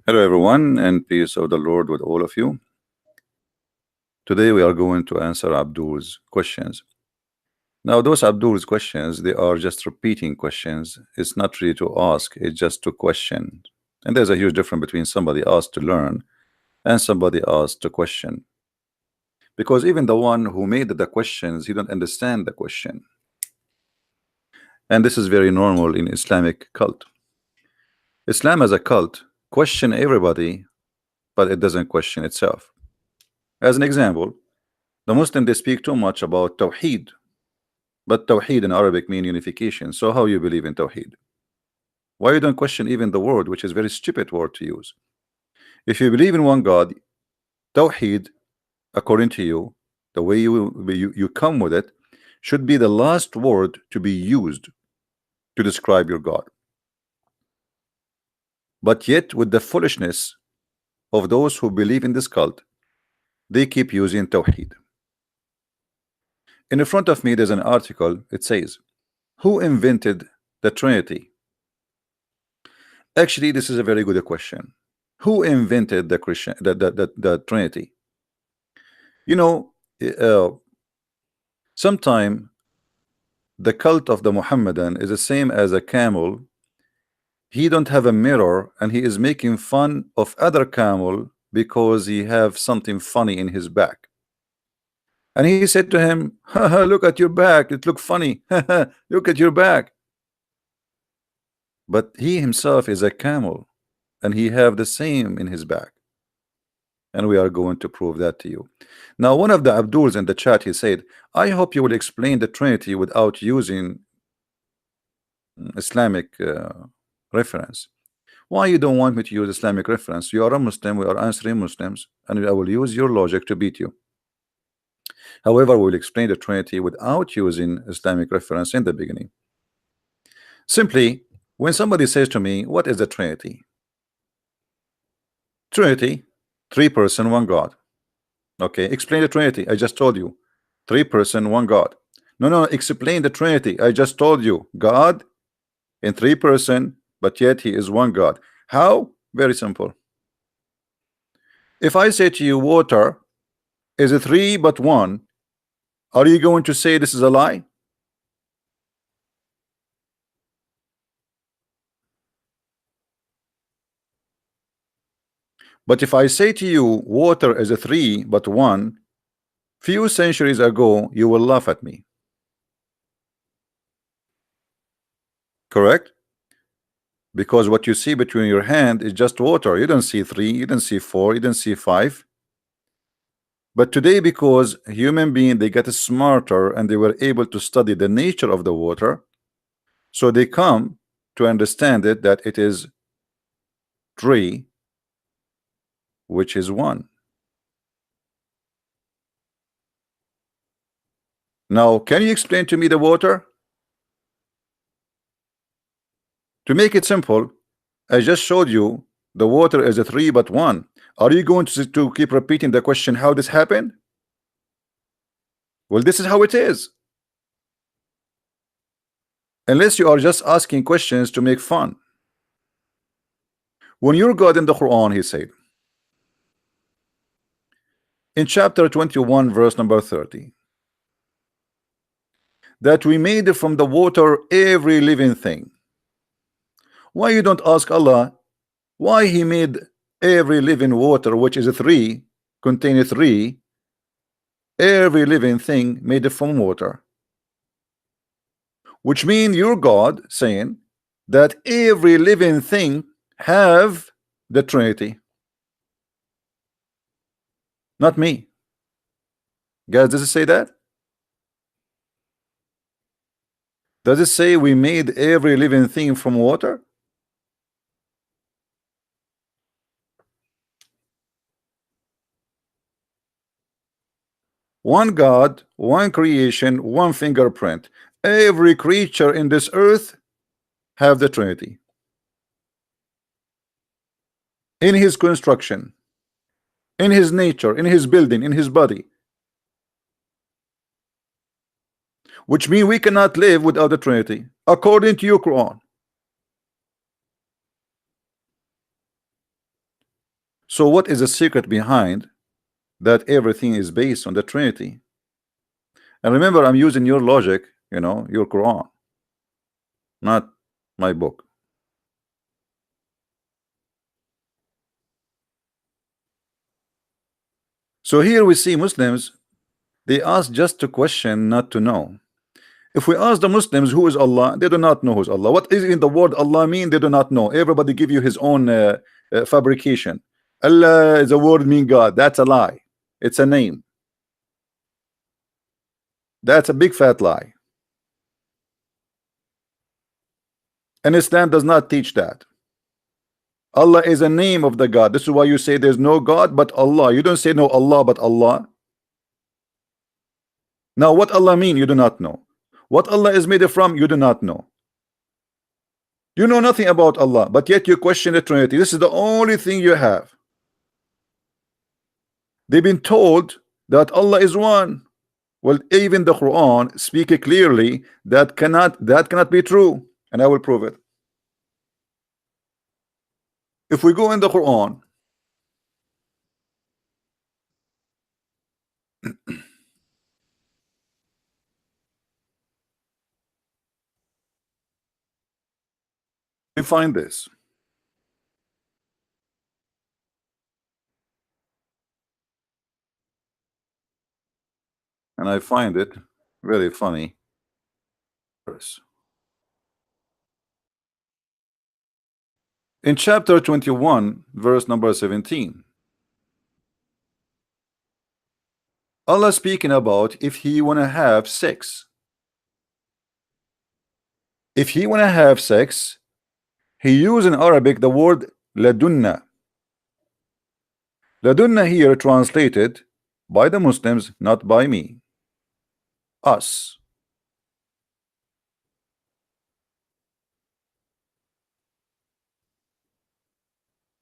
Hello, everyone, and peace of the Lord with all of you. Today, we are going to answer Abdul's questions. Now, those Abdul's questions, they are just repeating questions. It's not really to ask, it's just to question. And there's a huge difference between somebody asked to learn and somebody asked to question. Because even the one who made the questions, he don't understand the question. And this is very normal in Islamic cult. Islam as a cult question everybody, but it doesn't question itself. As an example, the Muslim, they speak too much about Tawheed, but Tawheed in Arabic mean unification. So how you believe in Tawheed? Why you don't question even the word, which is very stupid word to use? If you believe in one God, Tawheed, according to you, the way you come with it, should be the last word to be used to describe your God. But yet, with the foolishness of those who believe in this cult, they keep using Tawheed. In front of me, there's an article. It says, who invented the Trinity? Actually, this is a very good question. Who invented the Trinity? You know, sometime the cult of the Muhammadan is the same as a camel. He don't have a mirror, and he is making fun of other camel because he have something funny in his back. And he said to him, look at your back, it look funny. Look at your back. But he himself is a camel, and he have the same in his back. And we are going to prove that to you. Now, one of the Abduls in the chat, he said, I hope you will explain the Trinity without using Islamic reference. Why you don't want me to use Islamic reference? You are a Muslim, we are answering Muslims, and I will use your logic to beat you. However, we will explain the Trinity without using Islamic reference in the beginning. Simply, when somebody says to me, what is the Trinity? Trinity, three person, one God. Okay, explain the Trinity. I just told you, three person, one God. No, explain the Trinity. I just told you, God in three person, but yet he is one God. How? Very simple. If I say to you, water is a three but one, are you going to say this is a lie? But if I say to you, water is a three but one, few centuries ago, you will laugh at me. Correct? Because what you see between your hand is just water. You don't see three, you don't see four, you don't see five. But today, because human beings, they get smarter and they were able to study the nature of the water, so they come to understand it that it is three, which is one. Now, can you explain to me the water? To make it simple, I just showed you the water is a three but one. Are you going to keep repeating the question how this happened? Well, this is how it is. Unless you are just asking questions to make fun. When your God in the Quran, he said in chapter 21 verse number 30 that we made from the water every living thing. Why you don't ask Allah why he made every living water, which is a three, contain three, every living thing made from water? Which means your God saying that every living thing have the Trinity. Not me. Guys, does it say that? Does it say we made every living thing from water? One God, one creation, one fingerprint. Every creature in this earth have the Trinity in his construction, in his nature, in his building, in his body. Which means we cannot live without the Trinity according to your Quran. So what is the secret behind that everything is based on the Trinity? And remember, I'm using your logic, you know, your Quran, not my book. So here we see Muslims, they ask just to question, not to know. If we ask the Muslims who is Allah, they do not know who's Allah. What is in the word Allah mean? They do not know. Everybody give you his own fabrication. Allah is a word mean God. That's a lie. It's a name. That's a big fat lie. And Islam does not teach that. Allah is a name of the God. This is why you say there's no God but Allah. You don't say no Allah but Allah. Now what Allah mean? You do not know. What Allah is made from? You do not know. You know nothing about Allah, but yet you question the Trinity. This is the only thing you have. They've been told that Allah is one. Well, even the Quran speak clearly that cannot be true, and I will prove it. If we go in the Quran, we find this. And I find it very funny. In chapter 21, verse number 17, Allah speaking about if he wanna have sex. If he wanna have sex, he used in Arabic the word ladunna. Ladunna here translated by the Muslims, not by me. Us.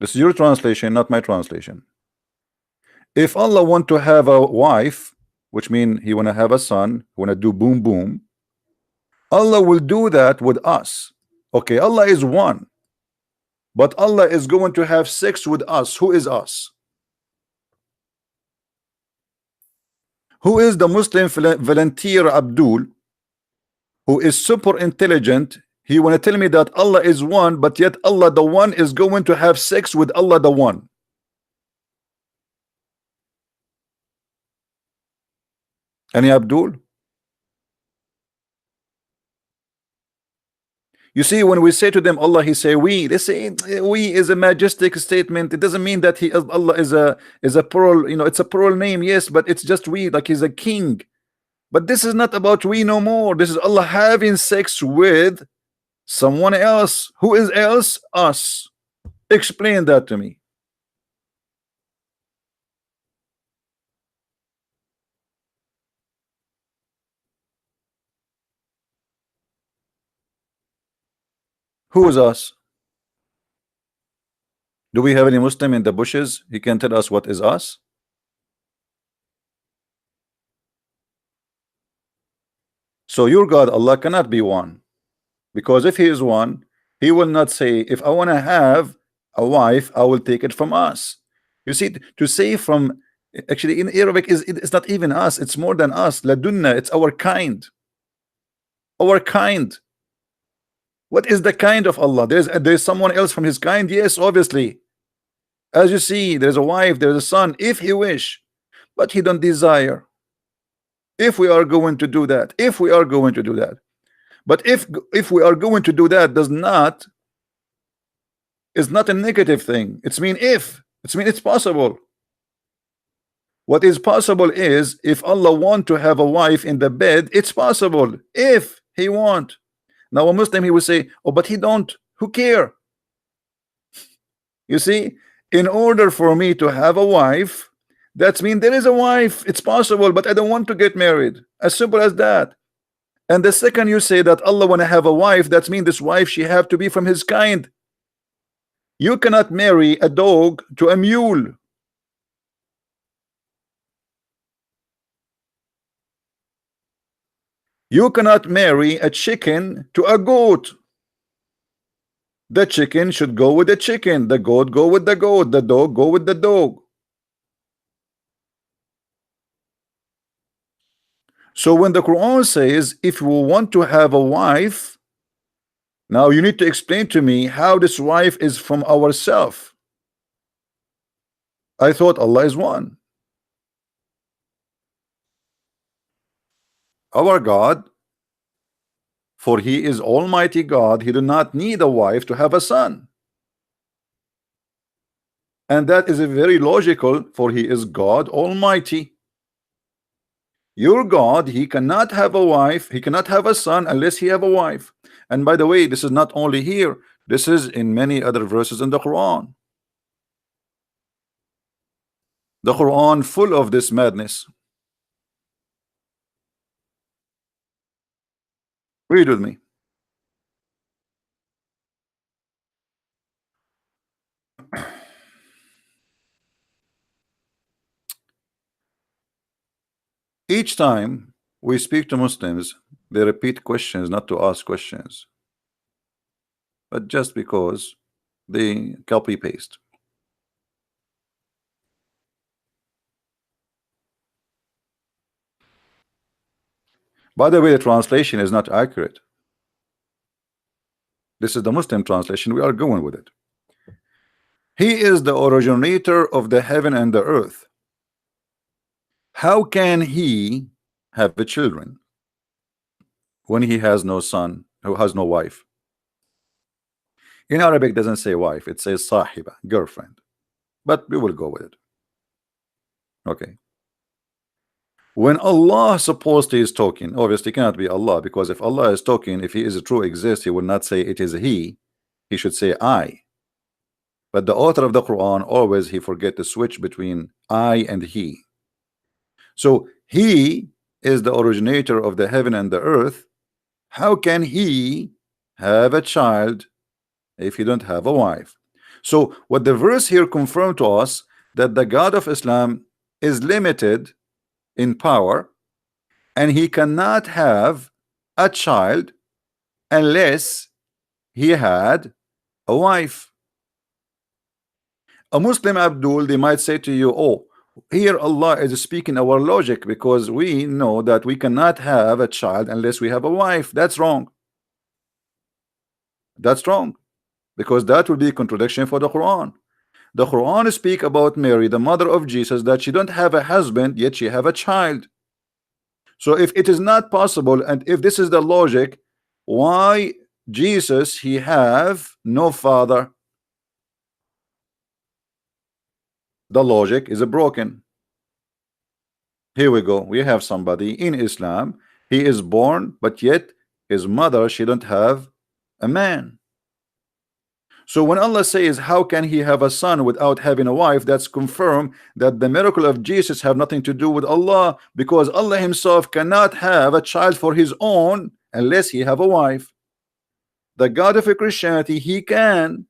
This is your translation, not my translation. If Allah want to have a wife, which means he want to have a son, want to do boom boom, Allah will do that with us. Okay, Allah is one, but Allah is going to have sex with us. Who is us? Who is the Muslim volunteer Abdul, who is super intelligent? He want to tell me that Allah is one, but yet Allah the one is going to have sex with Allah the one. Any Abdul? You see, when we say to them Allah, he say we. They say we is a majestic statement. It doesn't mean that Allah is a plural, you know, it's a plural name, yes, but it's just we, like he's a king. But this is not about we no more. This is Allah having sex with someone else. Who is else? Us. Explain that to me. Who is us? Do we have any Muslim in the bushes? He can tell us what is us. So your God Allah cannot be one, because if he is one, he will not say if I want to have a wife I will take it from us. You see, to say from, actually in Arabic it's not even us, it's more than us. Ladunna, it's our kind. Our kind. What is the kind of Allah? There's someone else from his kind? Yes, obviously. As you see, there's a wife, there's a son, if he wish, but he don't desire. If we are going to do that, if we are going to do that, but if we are going to do that, does not, is not a negative thing. It's mean if, it's mean it's possible. What is possible is if Allah want to have a wife in the bed, it's possible if he want. Now a Muslim, he will say, oh, but he don't, who care? You see, in order for me to have a wife, that's mean there is a wife, it's possible, but I don't want to get married. As simple as that. And the second you say that Allah want to have a wife, that's mean this wife, she have to be from his kind. You cannot marry a dog to a mule. You cannot marry a chicken to a goat. The chicken should go with the chicken, the goat go with the goat, the dog go with the dog. So when the Quran says if you want to have a wife, now you need to explain to me how this wife is from ourself. I thought Allah is one. Our God, for he is Almighty God, he do not need a wife to have a son. And that is a very logical, for he is God Almighty. Your God, he cannot have a wife, he cannot have a son unless he have a wife. And by the way, this is not only here, this is in many other verses in the Quran. The Quran full of this madness. Read with me. Each time we speak to Muslims, they repeat questions, not to ask questions, but just because they copy paste. By the way, the translation is not accurate. This is the Muslim translation. We are going with it. He is the originator of the heaven and the earth. How can he have the children when he has no son, who has no wife? In Arabic, it doesn't say wife, it says sahiba, girlfriend. But we will go with it. Okay. When Allah supposedly is talking, obviously cannot be Allah, because if Allah is talking, if he is a true exist, he would not say it is he should say I. But the author of the Quran always he forget to switch between I and he. So he is the originator of the heaven and the earth. How can he have a child if he don't have a wife? So what the verse here confirmed to us, that the God of Islam is limited in power, and he cannot have a child unless he had a wife. A Muslim, Abdul, they might say to you, oh, here Allah is speaking our logic, because we know that we cannot have a child unless we have a wife. That's wrong. That's wrong, because that would be a contradiction for the Quran. The Quran speak about Mary, the mother of Jesus, that she don't have a husband, yet she have a child. So if it is not possible, and if this is the logic, why Jesus he have no father? The logic is broken. Here we go. We have somebody in Islam, he is born, but yet his mother, she don't have a man. So when Allah says how can he have a son without having a wife, that's confirmed that the miracle of Jesus have nothing to do with Allah, because Allah himself cannot have a child for his own unless he have a wife. The God of Christianity, he can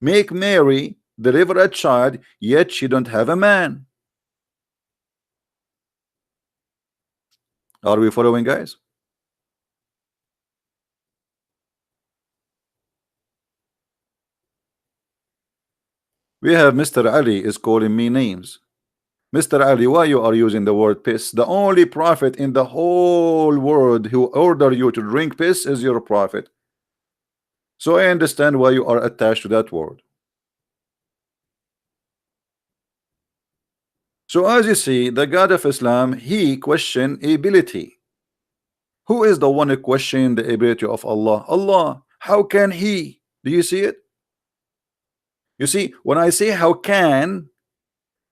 make Mary deliver a child, yet she don't have a man. Are we following, guys? We have Mr. Ali is calling me names. Mr. Ali, why you are using the word piss? The only prophet in the whole world who ordered you to drink piss is your prophet. So I understand why you are attached to that word. So as you see, the God of Islam, he questioned ability. Who is the one who questioned the ability of Allah? Allah. How can he? Do you see it? You see, when I say how can,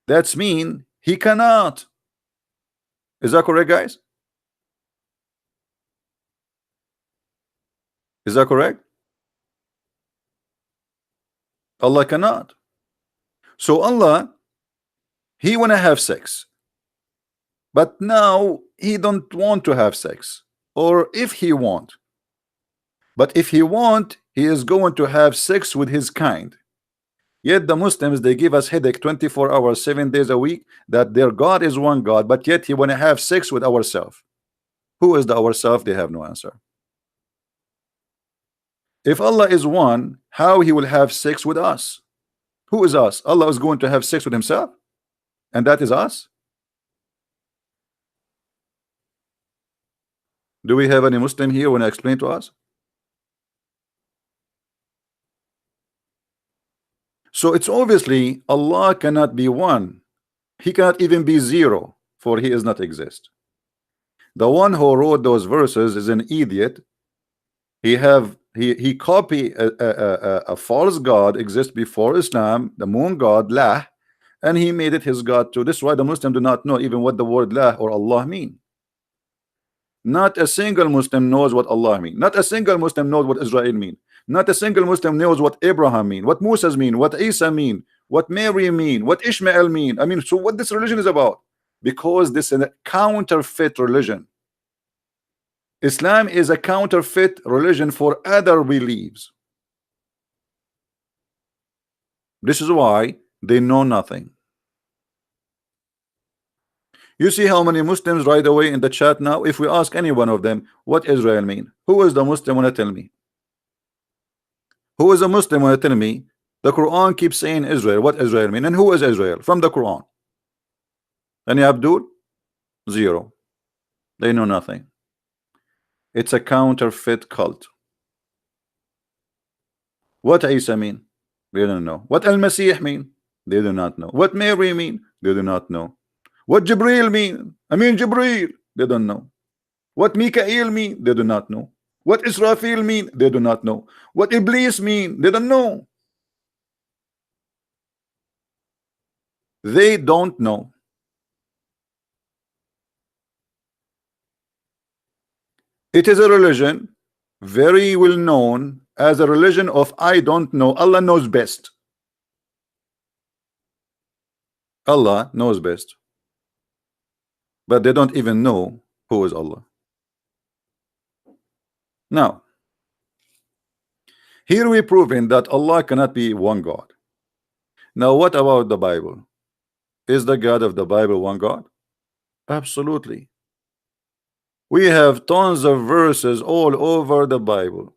that's mean he cannot. Is that correct, guys? Is that correct? Allah cannot. So Allah, he wanna have sex, but now he don't want to have sex. Or if he want, but if he want, he is going to have sex with his kind. Yet the Muslims, they give us headache 24 hours 7 days a week, that their God is one God, but yet he want to have sex with ourselves. Who is the ourself? They have no answer. If Allah is one, how he will have sex with us. Who is us? Allah is going to have sex with himself, and that is us. Do we have any Muslim here when I explain to us? So it's obviously Allah cannot be one. He cannot even be zero, for he is not exist. The one who wrote those verses is an idiot. He copy a false god exist before Islam, the moon god Lah, and he made it his god too. This is why the Muslims do not know even what the word Lah or Allah mean. Not a single Muslim knows what Allah mean. Not a single Muslim knows what Israel mean. Not a single Muslim knows what Abraham mean, what Moses mean, what Isa mean, what Mary mean, what Ishmael mean. I mean, so what this religion is about? Because this is a counterfeit religion. Islam is a counterfeit religion for other beliefs. This is why they know nothing. You see how many Muslims right away in the chat now? If we ask any one of them what Israel mean, who is the Muslim want to tell me? Who is a Muslim want to tell me the Quran keeps saying Israel? What Israel mean? And who is Israel from the Quran? Any Abdul? Zero. They know nothing. It's a counterfeit cult. What Isa mean? They don't know. What Al-Masih mean? They do not know. What Mary mean? They do not know. What Jibril mean? I mean Jibril. They don't know. What Mikael mean? They do not know. What Israfil mean? They do not know. What Iblis mean? They don't know. They don't know. It is a religion very well known as a religion of I don't know. Allah knows best. Allah knows best. But they don't even know who is Allah. Now, here we proving that Allah cannot be one God. Now, what about the Bible? Is the God of the Bible one God? Absolutely. We have tons of verses all over the Bible.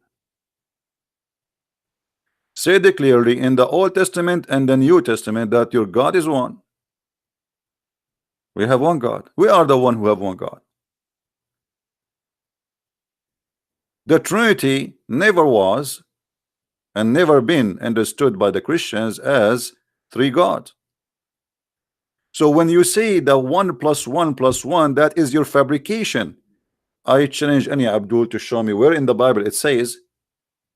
Said it clearly in the Old Testament and the New Testament that your God is one. We have one God. We are the one who have one God. The Trinity never was and never been understood by the Christians as three gods. So when you say the 1 + 1 + 1, that is your fabrication. I challenge any Abdul to show me where in the Bible it says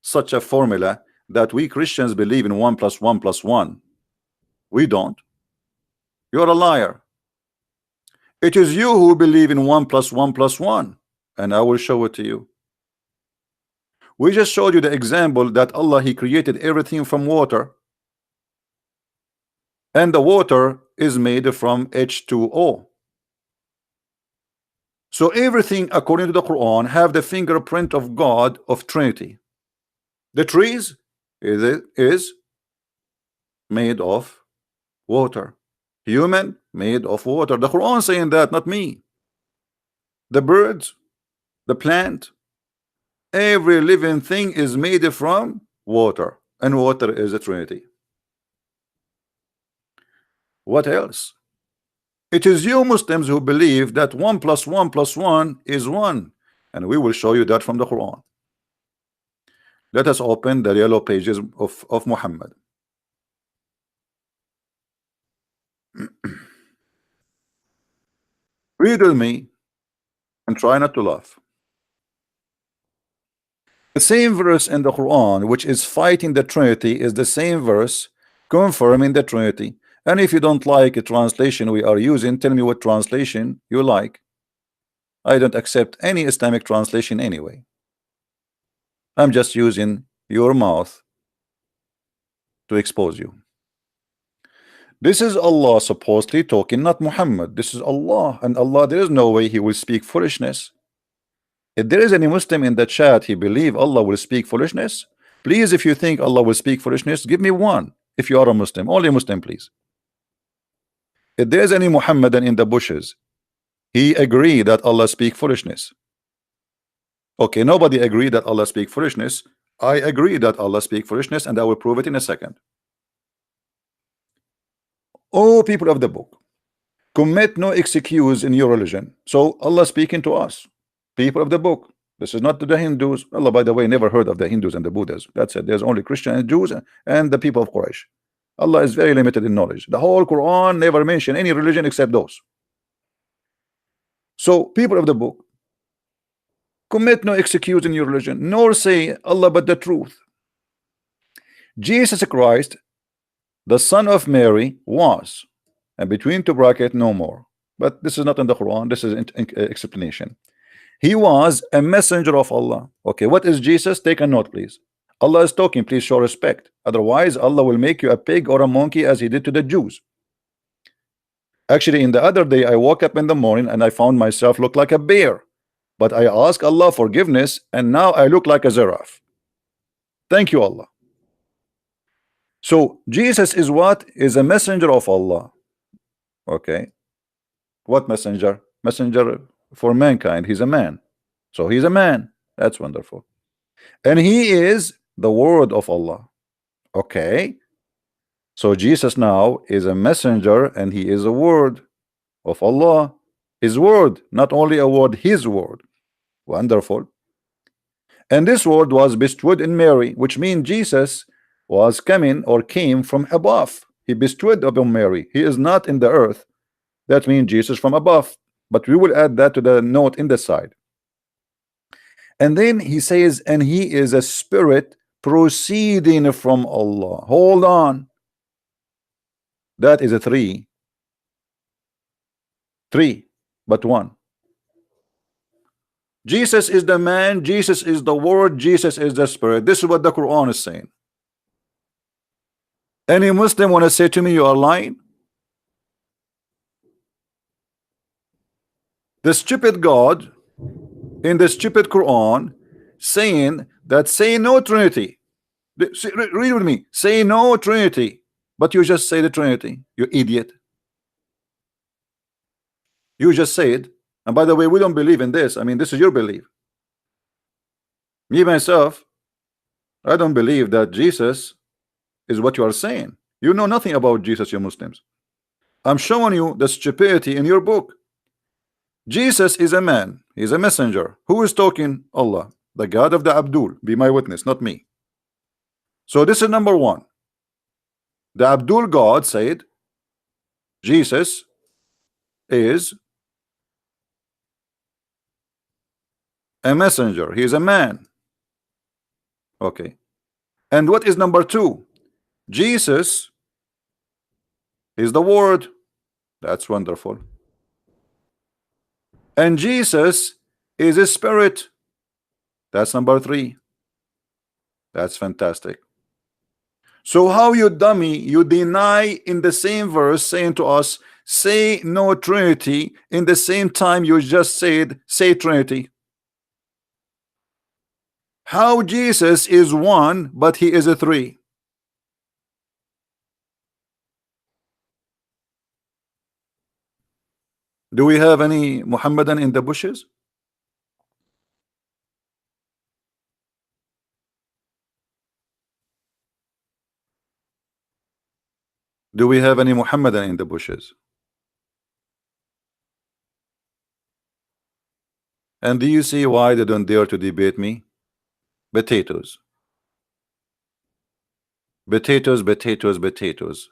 such a formula that we Christians believe in 1 + 1 + 1. We don't. You're a liar. It is you who believe in 1 + 1 + 1, and I will show it to you. We just showed you the example that Allah, He created everything from water, and the water is made from H2O. So everything according to the Quran have the fingerprint of God of Trinity. The trees is made of water. Human made of water. The Quran saying that, not me. The birds, the plant, every living thing is made from water, and water is a Trinity. What else? It is you Muslims who believe that 1 + 1 + 1 is 1, and we will show you that from the Quran. Let us open the yellow pages of Muhammad. Read with me and try not to laugh. The same verse in the Quran which is fighting the Trinity is the same verse confirming the Trinity. And if you don't like a translation we are using, tell me what translation you like. I don't accept any Islamic translation anyway. I'm just using your mouth to expose you. This is Allah supposedly talking, not Muhammad. This is Allah, and Allah, there is no way He will speak foolishness. If there is any Muslim in the chat, he believe Allah will speak foolishness, please, if you think Allah will speak foolishness, give me one. If you are a Muslim, only Muslim, please. If there is any Muhammadan in the bushes, he agree that Allah speak foolishness. Okay, nobody agree that Allah speak foolishness. I agree that Allah speak foolishness, and I will prove it in a second. Oh, people of the book, commit no excuse in your religion. So Allah speaking to us, people of the book. This is not to the Hindus. Allah, by the way, never heard of the Hindus and the Buddhas. That's it. There's only Christian and Jews and the people of Quraysh. Allah is very limited in knowledge. The whole Quran never mentioned any religion except those. So, people of the book, commit no excuse in your religion, nor say Allah but the truth. Jesus Christ, the son of Mary, was, and between two brackets, no more. But this is not in the Quran. This is an explanation. He was a messenger of Allah. Okay, what is Jesus? Take a note, please. Allah is talking. Please show respect. Otherwise, Allah will make you a pig or a monkey, as He did to the Jews. Actually, in the other day, I woke up in the morning and I found myself look like a bear. But I asked Allah forgiveness, and now I look like a giraffe. Thank you, Allah. So Jesus is what? Is a messenger of Allah. Okay. What messenger? Messenger for mankind. He's a man. So he's a man. That's wonderful. And he is the word of Allah. Okay. So Jesus now is a messenger, and he is a word of Allah. His word, not only a word, his word. Wonderful. And this word was bestowed in Mary, which means Jesus was coming or came from above. He bestowed upon Mary. He is not in the earth. That means Jesus from above. But we will add that to the note in the side. And then he says, and he is a spirit proceeding from Allah. Hold on. That is a three. Three, but one. Jesus is the man, Jesus is the word, Jesus is the spirit. This is what the Quran is saying. Any Muslim want to say to me you are lying? The stupid God in the stupid Quran saying that say no Trinity. Read with me. Say no Trinity. But you just say the Trinity. You idiot. You just say it. And by the way, we don't believe in this. I mean, this is your belief. Me myself, I don't believe that Jesus is what you are saying. You know nothing about Jesus, you Muslims. I'm showing you the stupidity in your book. Jesus is a man. He's a messenger. Who is talking? Allah, the God of the Abdul. Be my witness, not me. So this is number one. The Abdul God said Jesus is a messenger. He is a man. Okay. And what is number two? Jesus is the word. That's wonderful. And Jesus is a spirit. That's number three. That's fantastic. So how, you dummy, you deny in the same verse saying to us, say no Trinity, in the same time you just said say Trinity? How Jesus is one but he is a three? Do we have any Muhammadan in the bushes? Do we have any Muhammadan in the bushes? And do you see why they don't dare to debate me? Potatoes. Potatoes, potatoes, potatoes.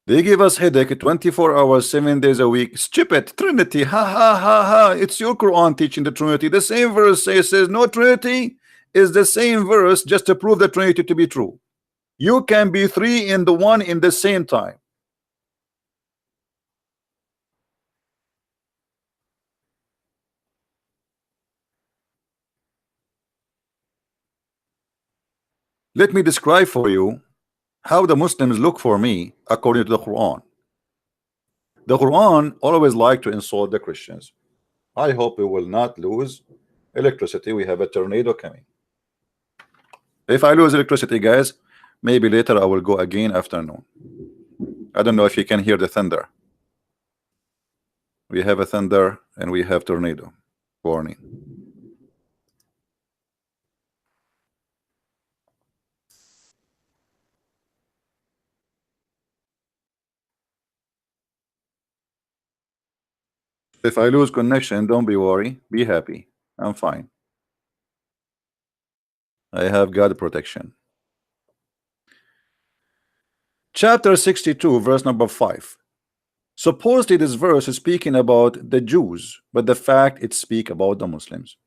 They give us headache 24 hours, 7 days a week. Stupid Trinity. Ha ha ha ha. It's your Quran teaching the Trinity. The same verse says no Trinity is the same verse just to prove the Trinity to be true. You can be three in the one in the same time. Let me describe for you how the Muslims look for me according to the Quran. The Quran always like to insult the Christians. I hope we will not lose electricity. We have a tornado coming. If I lose electricity, guys, maybe later I will go again afternoon. I don't know if you can hear the thunder. We have a thunder and we have tornado warning. If I lose connection, don't be worried. Be happy. I'm fine. I have God protection. Chapter 62, verse number 5. Supposedly this verse is speaking about the Jews, but the fact it speaks about the Muslims.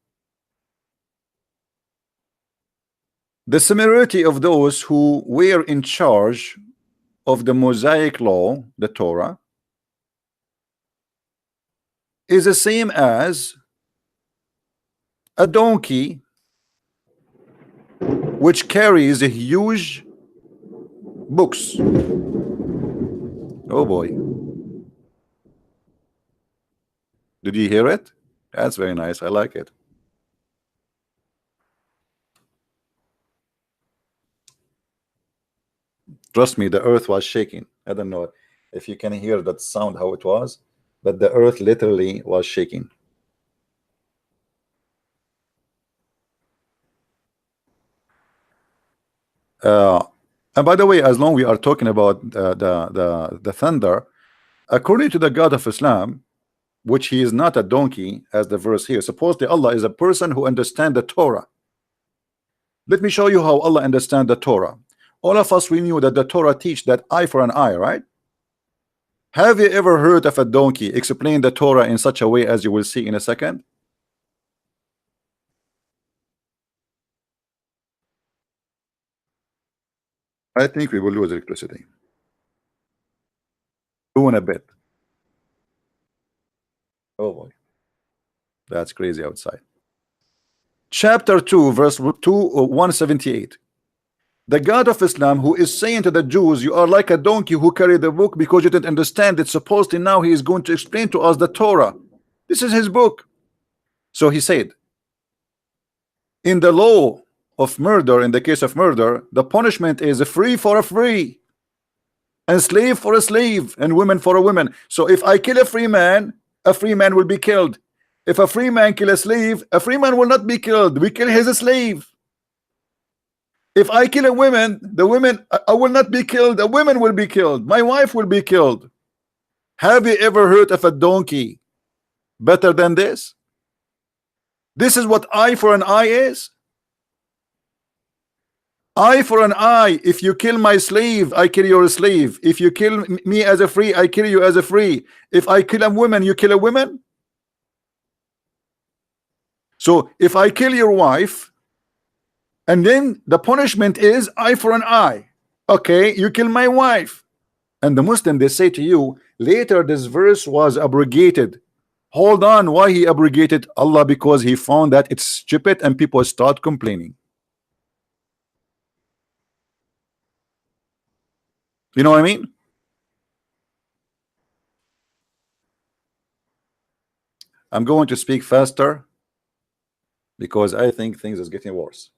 The similarity of those who were in charge of the Mosaic law, the Torah, is the same as a donkey which carries a huge books. Oh boy. Did you hear it? That's very nice. I like it. Trust me, the earth was shaking. I don't know if you can hear that sound, how it was, but the earth literally was shaking. And by the way, as long we are talking about the thunder, according to the God of Islam, which he is not a donkey, as the verse here, supposedly Allah is a person who understands the Torah. Let me show you how Allah understands the Torah. All of us, we knew that the Torah teach that eye for an eye, right? Have you ever heard of a donkey explain the Torah in such a way as you will see in a second? I think we will lose electricity. Doing a bit. Oh boy. That's crazy outside. Chapter 2, verse 178. The God of Islam who is saying to the Jews, you are like a donkey who carried the book because you didn't understand it. Supposedly now he is going to explain to us the Torah. This is his book. So he said, in the law of murder, in the case of murder, the punishment is a free for a free, and slave for a slave, and women for a woman. So if I kill a free man will be killed. If a free man kill a free man will not be killed. We kill his slave. If I kill a woman, I will not be killed. A woman will be killed. My wife will be killed. Have you ever heard of a donkey better than this? This is what eye for an eye is. Eye for an eye. If you kill my slave, I kill your slave. If you kill me as a free, I kill you as a free. If I kill a woman, you kill a woman. So if I kill your wife, and then the punishment is eye for an eye. Okay, you kill my wife. And the Muslim, they say to you, later this verse was abrogated. Hold on, why he abrogated? Allah, because he found that it's stupid and people start complaining. You know what I mean? I'm going to speak faster because I think things is getting worse.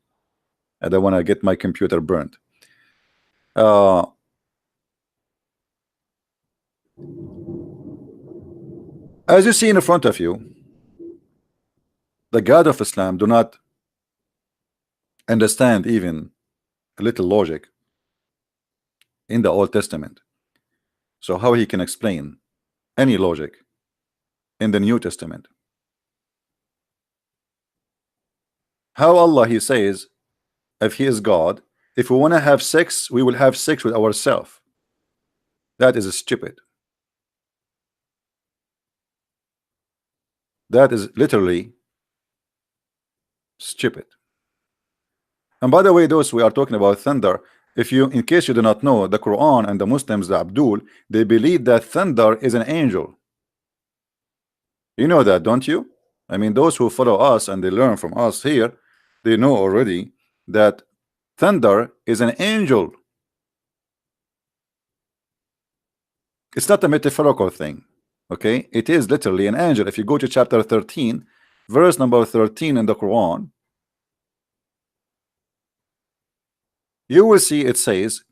I don't want to get my computer burned. As you see in front of you, the God of Islam do not understand even a little logic in the Old Testament. So how he can explain any logic in the New Testament? How Allah, he says, if he is God, if we want to have sex, we will have sex with ourselves. That is stupid. That is literally stupid. And by the way, those we are talking about thunder, if you, in case you do not know, the Quran and the Muslims, the Abdul, they believe that thunder is an angel. You know that, don't you? I mean, those who follow us and they learn from us here, they know already that thunder is an angel. It's not a metaphorical thing. Okay, it is literally an angel. If you go to chapter 13, verse number 13 in the Quran, you will see it says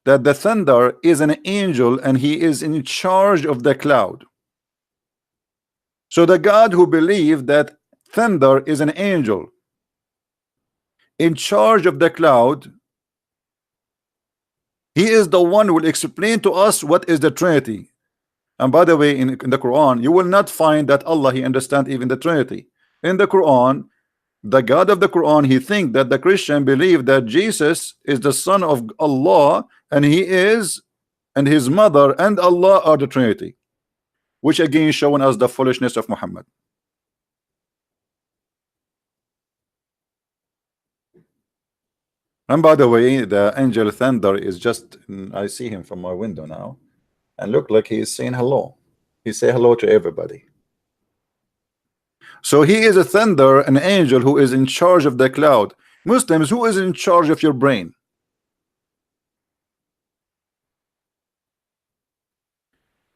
that the thunder is an angel and he is in charge of the cloud. So the God who believed that thunder is an angel in charge of the cloud, he is the one who will explain to us what is the Trinity. And by the way, in the Quran, you will not find that Allah he understand even the Trinity. In the Quran, the God of the Quran, he think that the Christian believe that Jesus is the son of Allah, and he is, and his mother and Allah are the Trinity, which again showing us the foolishness of Muhammad. And by the way, the angel thunder is just, I see him from my window now, and look like he is saying hello. He say hello to everybody. So he is a thunder, an angel who is in charge of the cloud. Muslims, who is in charge of your brain?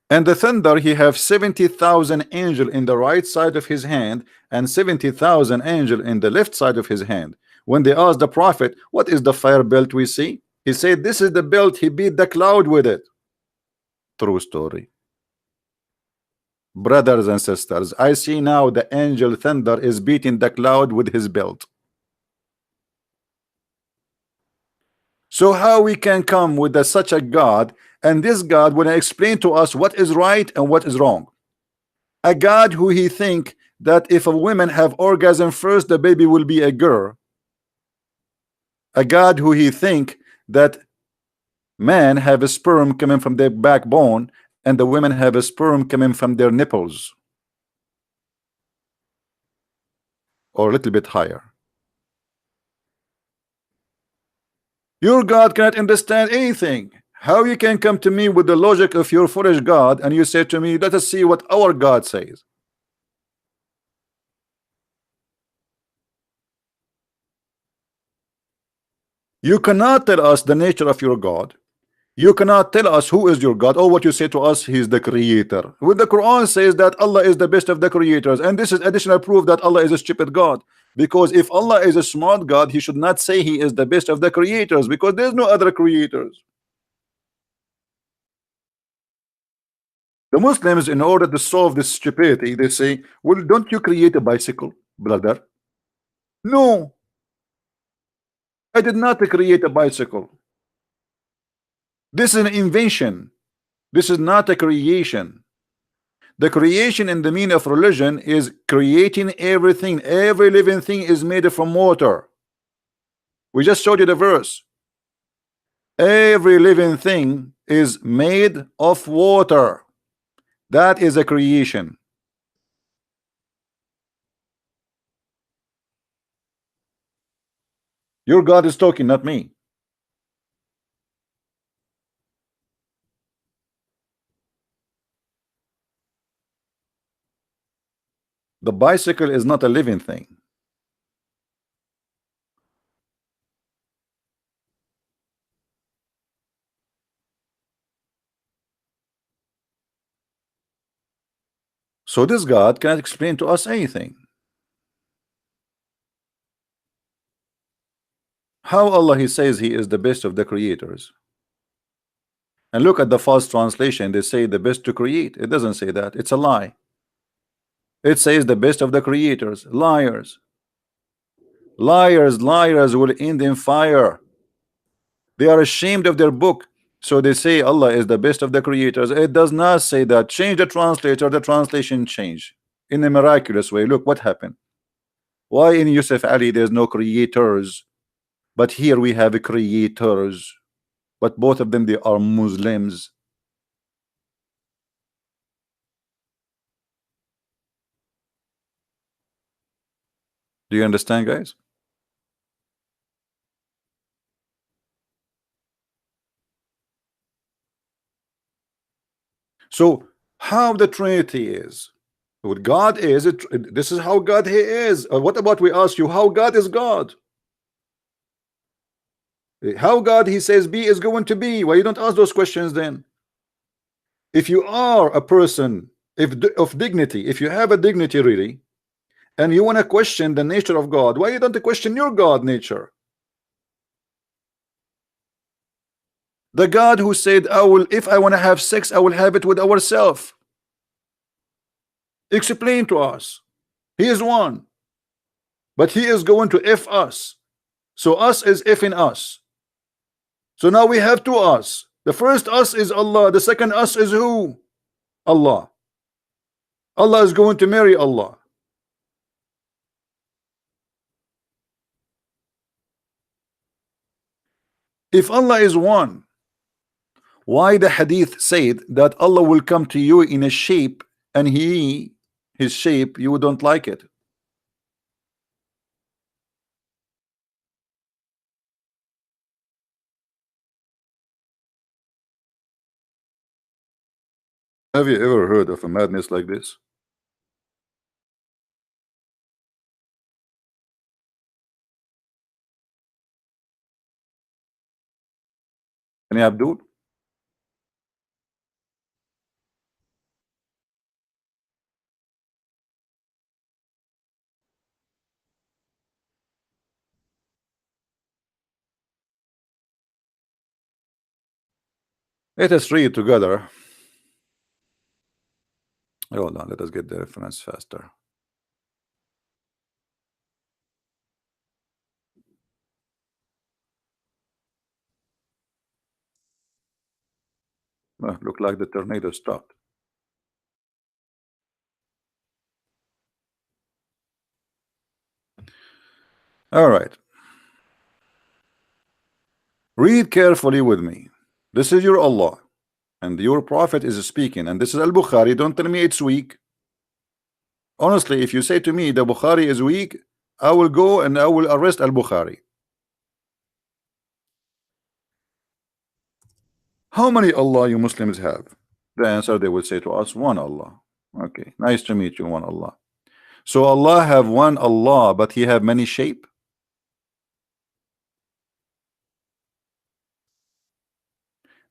And the thunder, he have 70,000 angel in the right side of his hand and 70,000 angel in the left side of his hand. When they asked the prophet, what is the fire belt we see? He said, this is the belt, he beat the cloud with it. True story. Brothers and sisters, I see now the angel thunder is beating the cloud with his belt. So how we can come with such a God, and this God will explain to us what is right and what is wrong? A God who he think that if a woman have orgasm first, the baby will be a girl. A God who he think that men have a sperm coming from their backbone and the women have a sperm coming from their nipples, or a little bit higher. Your God cannot understand anything. How you can come to me with the logic of your foolish God and you say to me, let us see what our God says? You cannot tell us the nature of your God. You cannot tell us who is your God. Or what you say to us, he is the creator. When the Quran says that Allah is the best of the creators, and this is additional proof that Allah is a stupid God. Because if Allah is a smart God, he should not say he is the best of the creators, because there's no other creators. The Muslims, in order to solve this stupidity, they say, well, don't you create a bicycle, brother? No, I did not create a bicycle. This is an invention. This is not a creation. The creation in the meaning of religion is creating everything. Every living thing is made from water. We just showed you the verse. Every living thing is made of water. That is a creation. Your God is talking, not me. The bicycle is not a living thing. So this God cannot explain to us anything. How Allah he says he is the best of the creators? And look at the false translation. They say the best to create. It doesn't say that. It's a lie. It says the best of the creators. Liars. Liars, liars will end in fire. They are ashamed of their book. So they say Allah is the best of the creators. It does not say that. Change the translator, the translation change in a miraculous way. Look what happened. Why in Yusuf Ali there's no creators, but here we have creators, but both of them they are Muslims. Do you understand, guys? So how the Trinity is, what God is, this is how God he is. What about we ask you how God is God? How God he says be is going to be? Why you don't ask those questions then? If you are a person of dignity, if you have a dignity really, and you want to question the nature of God, why you don't question your God nature? The God who said, I will, if I want to have sex, I will have it with ourselves. Explain to us. He is one, but he is going to F us. So us is Fing us. So now we have two us. The first us is Allah. The second us is who? Allah. Allah is going to marry Allah. If Allah is one, why the hadith said that Allah will come to you in a shape and his shape, you don't like it? Have you ever heard of a madness like this? Any Abdul? Let us read together. Hold on, let us get the reference faster. Look like the tornado stopped. All right. Read carefully with me. This is your Allah, and your Prophet is speaking, and this is Al-Bukhari. Don't tell me it's weak. Honestly, if you say to me the Bukhari is weak, I will go and I will arrest Al-Bukhari. How many Allah you Muslims have? The answer they would say to us, one Allah. Okay, nice to meet you, one Allah. So Allah have one Allah, but he have many shape.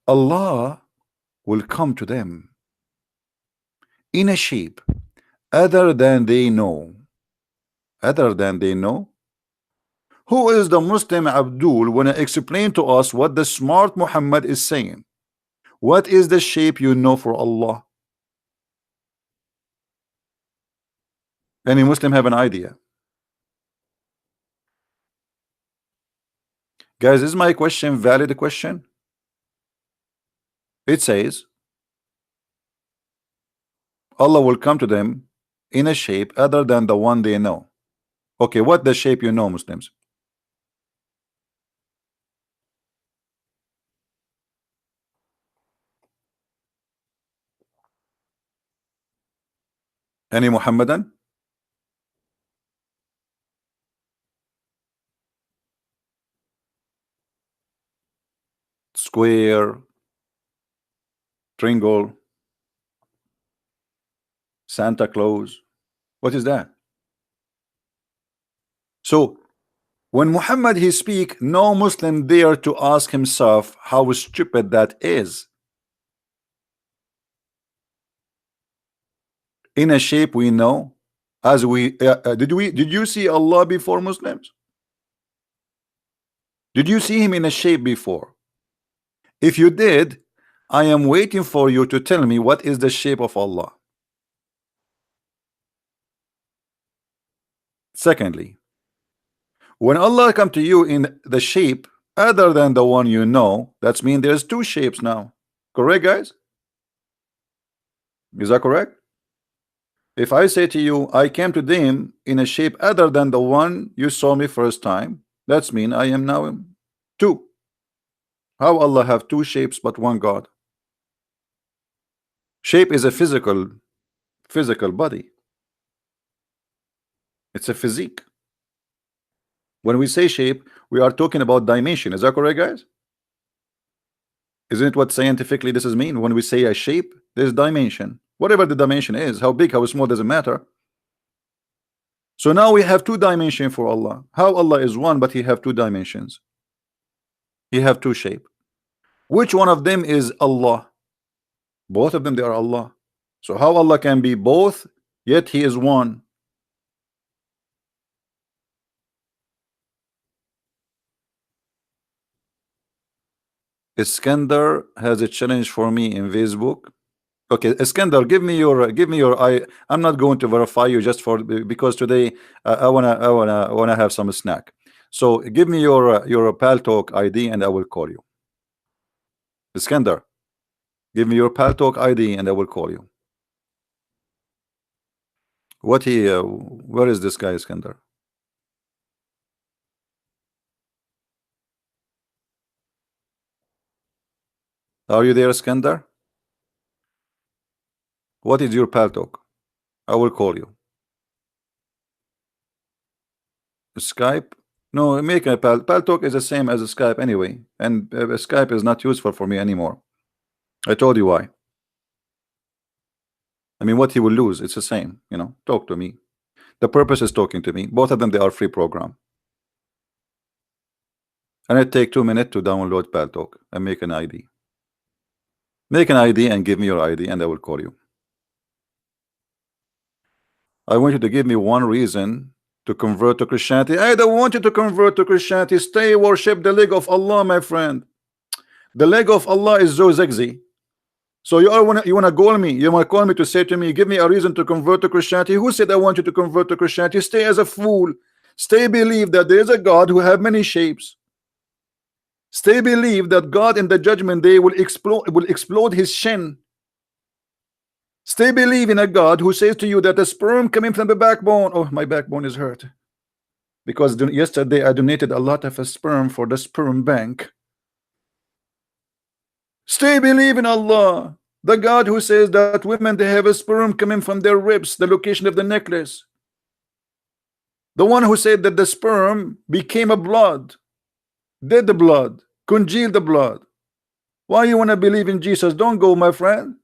Allah will come to them in a shape other than they know. Other than they know. Who is the Muslim Abdul when I explain to us what the smart Muhammad is saying? What is the shape you know for Allah? Any Muslim have an idea? Guys, is my question valid question? It says Allah will come to them in a shape other than the one they know. Okay, what the shape you know, Muslims? Any Muhammadan? Square, triangle, Santa Claus. What is that? So when Muhammad he speak, no Muslim dare to ask himself how stupid that is. In a shape we know, as we did you see Allah before, Muslims? Did you see him in a shape before? If you did, I am waiting for you to tell me what is the shape of Allah. Secondly, when Allah come to you in the shape other than the one you know, that means there's two shapes now. Correct, guys? Is that correct? If I say to you, I came to them in a shape other than the one you saw me first time, that's mean I am now two. How Allah have two shapes but one God? Shape is a physical body. It's a physique. When we say shape, we are talking about dimension. Is that correct, guys? Isn't it what scientifically this is mean? When we say a shape, there's dimension. Whatever the dimension is, how big, how small, doesn't matter. So now we have two dimensions for Allah. How Allah is one, but he have two dimensions. He have two shape. Which one of them is Allah? Both of them, they are Allah. So how Allah can be both, yet he is one? Iskandar has a challenge for me in Facebook. Okay, Iskandar, give me your I'm not going to verify you just for because today I wanna have some snack. So give me your Paltalk ID and I will call you. Iskandar, give me your Paltalk ID and I will call you. Where is this guy, Iskandar? Are you there, Iskandar? What is your Paltalk? I will call you. Skype? No, make a Paltalk is the same as a Skype anyway, and Skype is not useful for me anymore. I told you why. I mean, what he will lose, it's the same, talk to me. The purpose is talking to me. Both of them, they are free program. And it take 2 minutes to download Paltalk and make an ID. Make an ID and give me your ID and I will call you. I want you to give me one reason to convert to Christianity. I don't want you to convert to Christianity. Stay worship the leg of Allah, my friend. The leg of Allah is so sexy. So you wanna call me? You wanna call me to say to me, give me a reason to convert to Christianity? Who said I want you to convert to Christianity? Stay as a fool. Stay believe that there is a God who have many shapes. Stay believe that God in the judgment day will explode his shin. Stay believe in a God who says to you that the sperm coming from the backbone. Oh, my backbone is hurt because yesterday I donated a lot of sperm for the sperm bank. Stay believe in Allah, the God who says that women, they have a sperm coming from their ribs, the location of the necklace. The one who said that the sperm became a blood, did the blood, congealed the blood. Why you want to believe in Jesus? Don't go, my friend.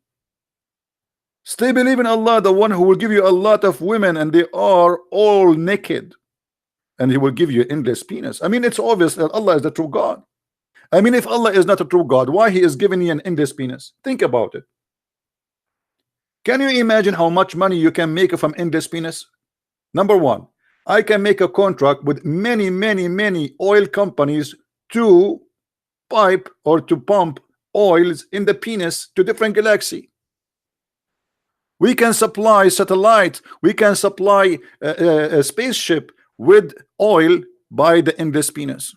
Stay believe in Allah, the one who will give you a lot of women and they are all naked, and he will give you endless penis. I mean, it's obvious that Allah is the true God. I mean, if Allah is not a true God, why he is giving you an endless penis? Think about it. Can you imagine how much money you can make from endless penis? Number one, I can make a contract with many oil companies to pipe or to pump oils in the penis to different galaxy. We can supply satellite, we can supply a spaceship with oil by the endless penis.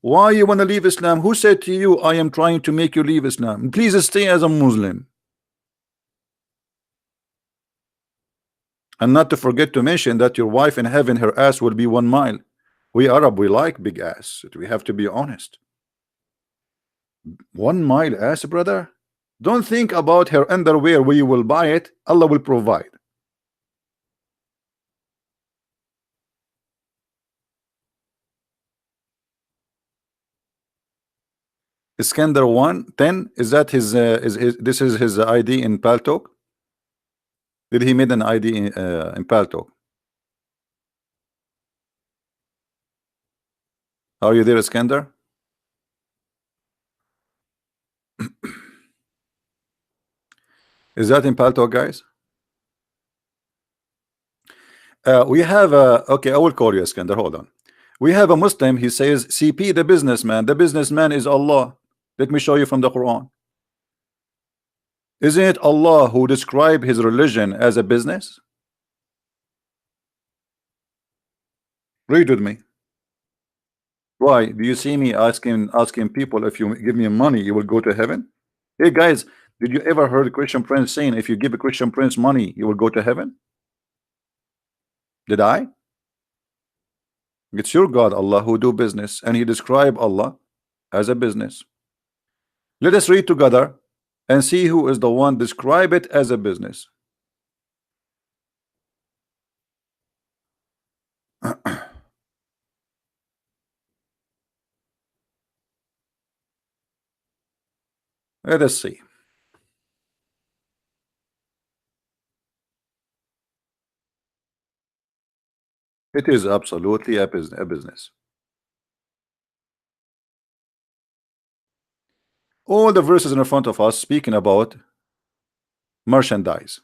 Why you want to leave Islam? Who said to you I am trying to make you leave Islam? Please stay as a Muslim. And not to forget to mention that your wife in heaven, her ass will be 1 mile. We Arab, we like big ass. We have to be honest. 1 mile ass, brother. Don't think about her underwear where you will buy it. Allah will provide. Iskandar 110, is that his this is his ID in Paltalk? Did he made an ID in Paltalk? Are you there, Iskandar? Is that in Paltalk, guys? We have okay, I will call you, Iskandar. Hold on. We have a Muslim, he says CP the businessman is Allah. Let me show you from the Quran. Isn't it Allah who described his religion as a business? Read with me. Why do you see me asking people, if you give me money you will go to heaven? Hey guys, did you ever heard a Christian prince saying if you give a Christian prince money you will go to heaven? Did I? It's your God Allah who do business, and he described Allah as a business. Let us read together and see who is the one describe it as a business. Let us see. It is absolutely a business. All the verses in front of us speaking about merchandise.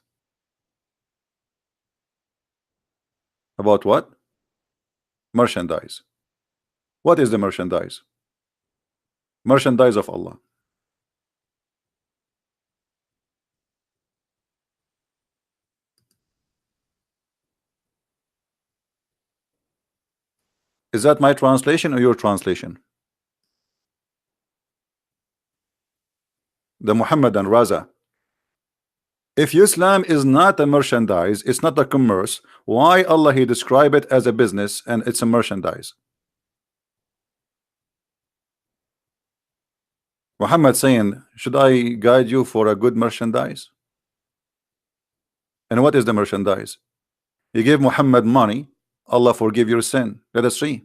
About what? Merchandise. What is the merchandise? Merchandise of Allah. Is that my translation or your translation? The Muhammadan Raza. If Islam is not a merchandise, it's not a commerce, why Allah He describe it as a business and it's a merchandise? Muhammad saying, should I guide you for a good merchandise? And what is the merchandise? You give Muhammad money, Allah forgive your sin. Let us see.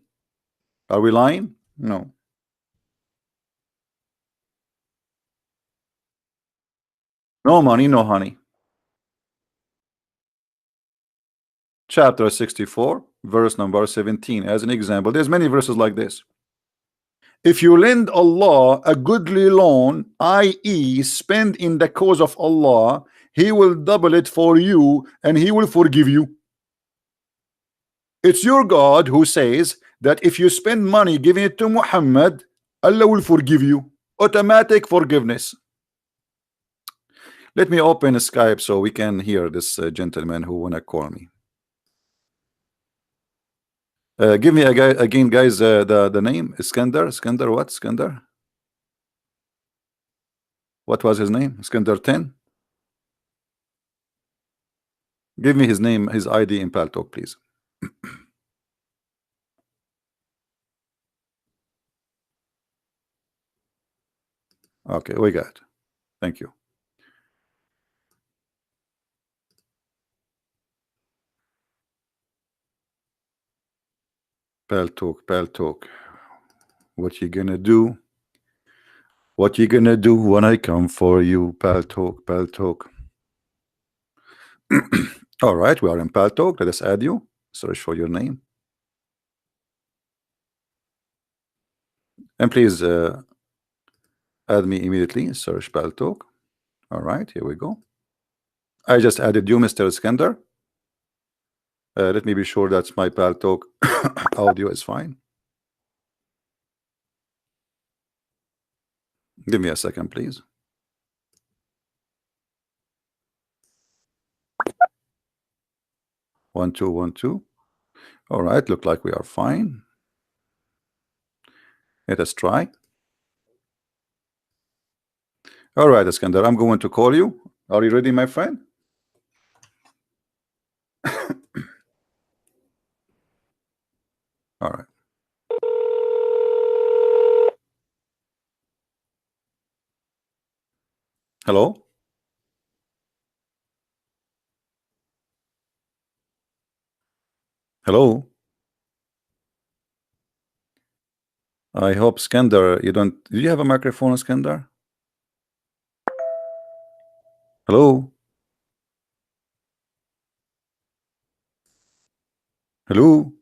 Are we lying? No. No money, no honey. Chapter 64, verse number 17. As an example, there's many verses like this. If you lend Allah a goodly loan, i.e. spend in the cause of Allah, He will double it for you and He will forgive you. It's your God who says that if you spend money giving it to Muhammad, Allah will forgive you. Automatic forgiveness. Let me open Skype so we can hear this gentleman who wanna call me. Give me again, guys, the name. Iskandar what? Iskandar? What was his name? Iskandar 10? Give me his name, his ID in Paltalk, please. Okay, we got it. Thank you. Paltalk. What you gonna do? What you gonna do when I come for you? Paltalk. All right, we are in Paltalk. Let us add you. Search for your name. And please add me immediately. Search Paltalk. All right, here we go. I just added you, Mr. Iskandar. Let me be sure that's my Paltalk audio is fine. Give me a second, please. One, two. All right, look like we are fine. Let us try. All right, Iskandar, I'm going to call you. Are you ready, my friend? All right. Hello? Hello? I hope, Iskandar, you don't... Do you have a microphone, Iskandar? Hello? Hello?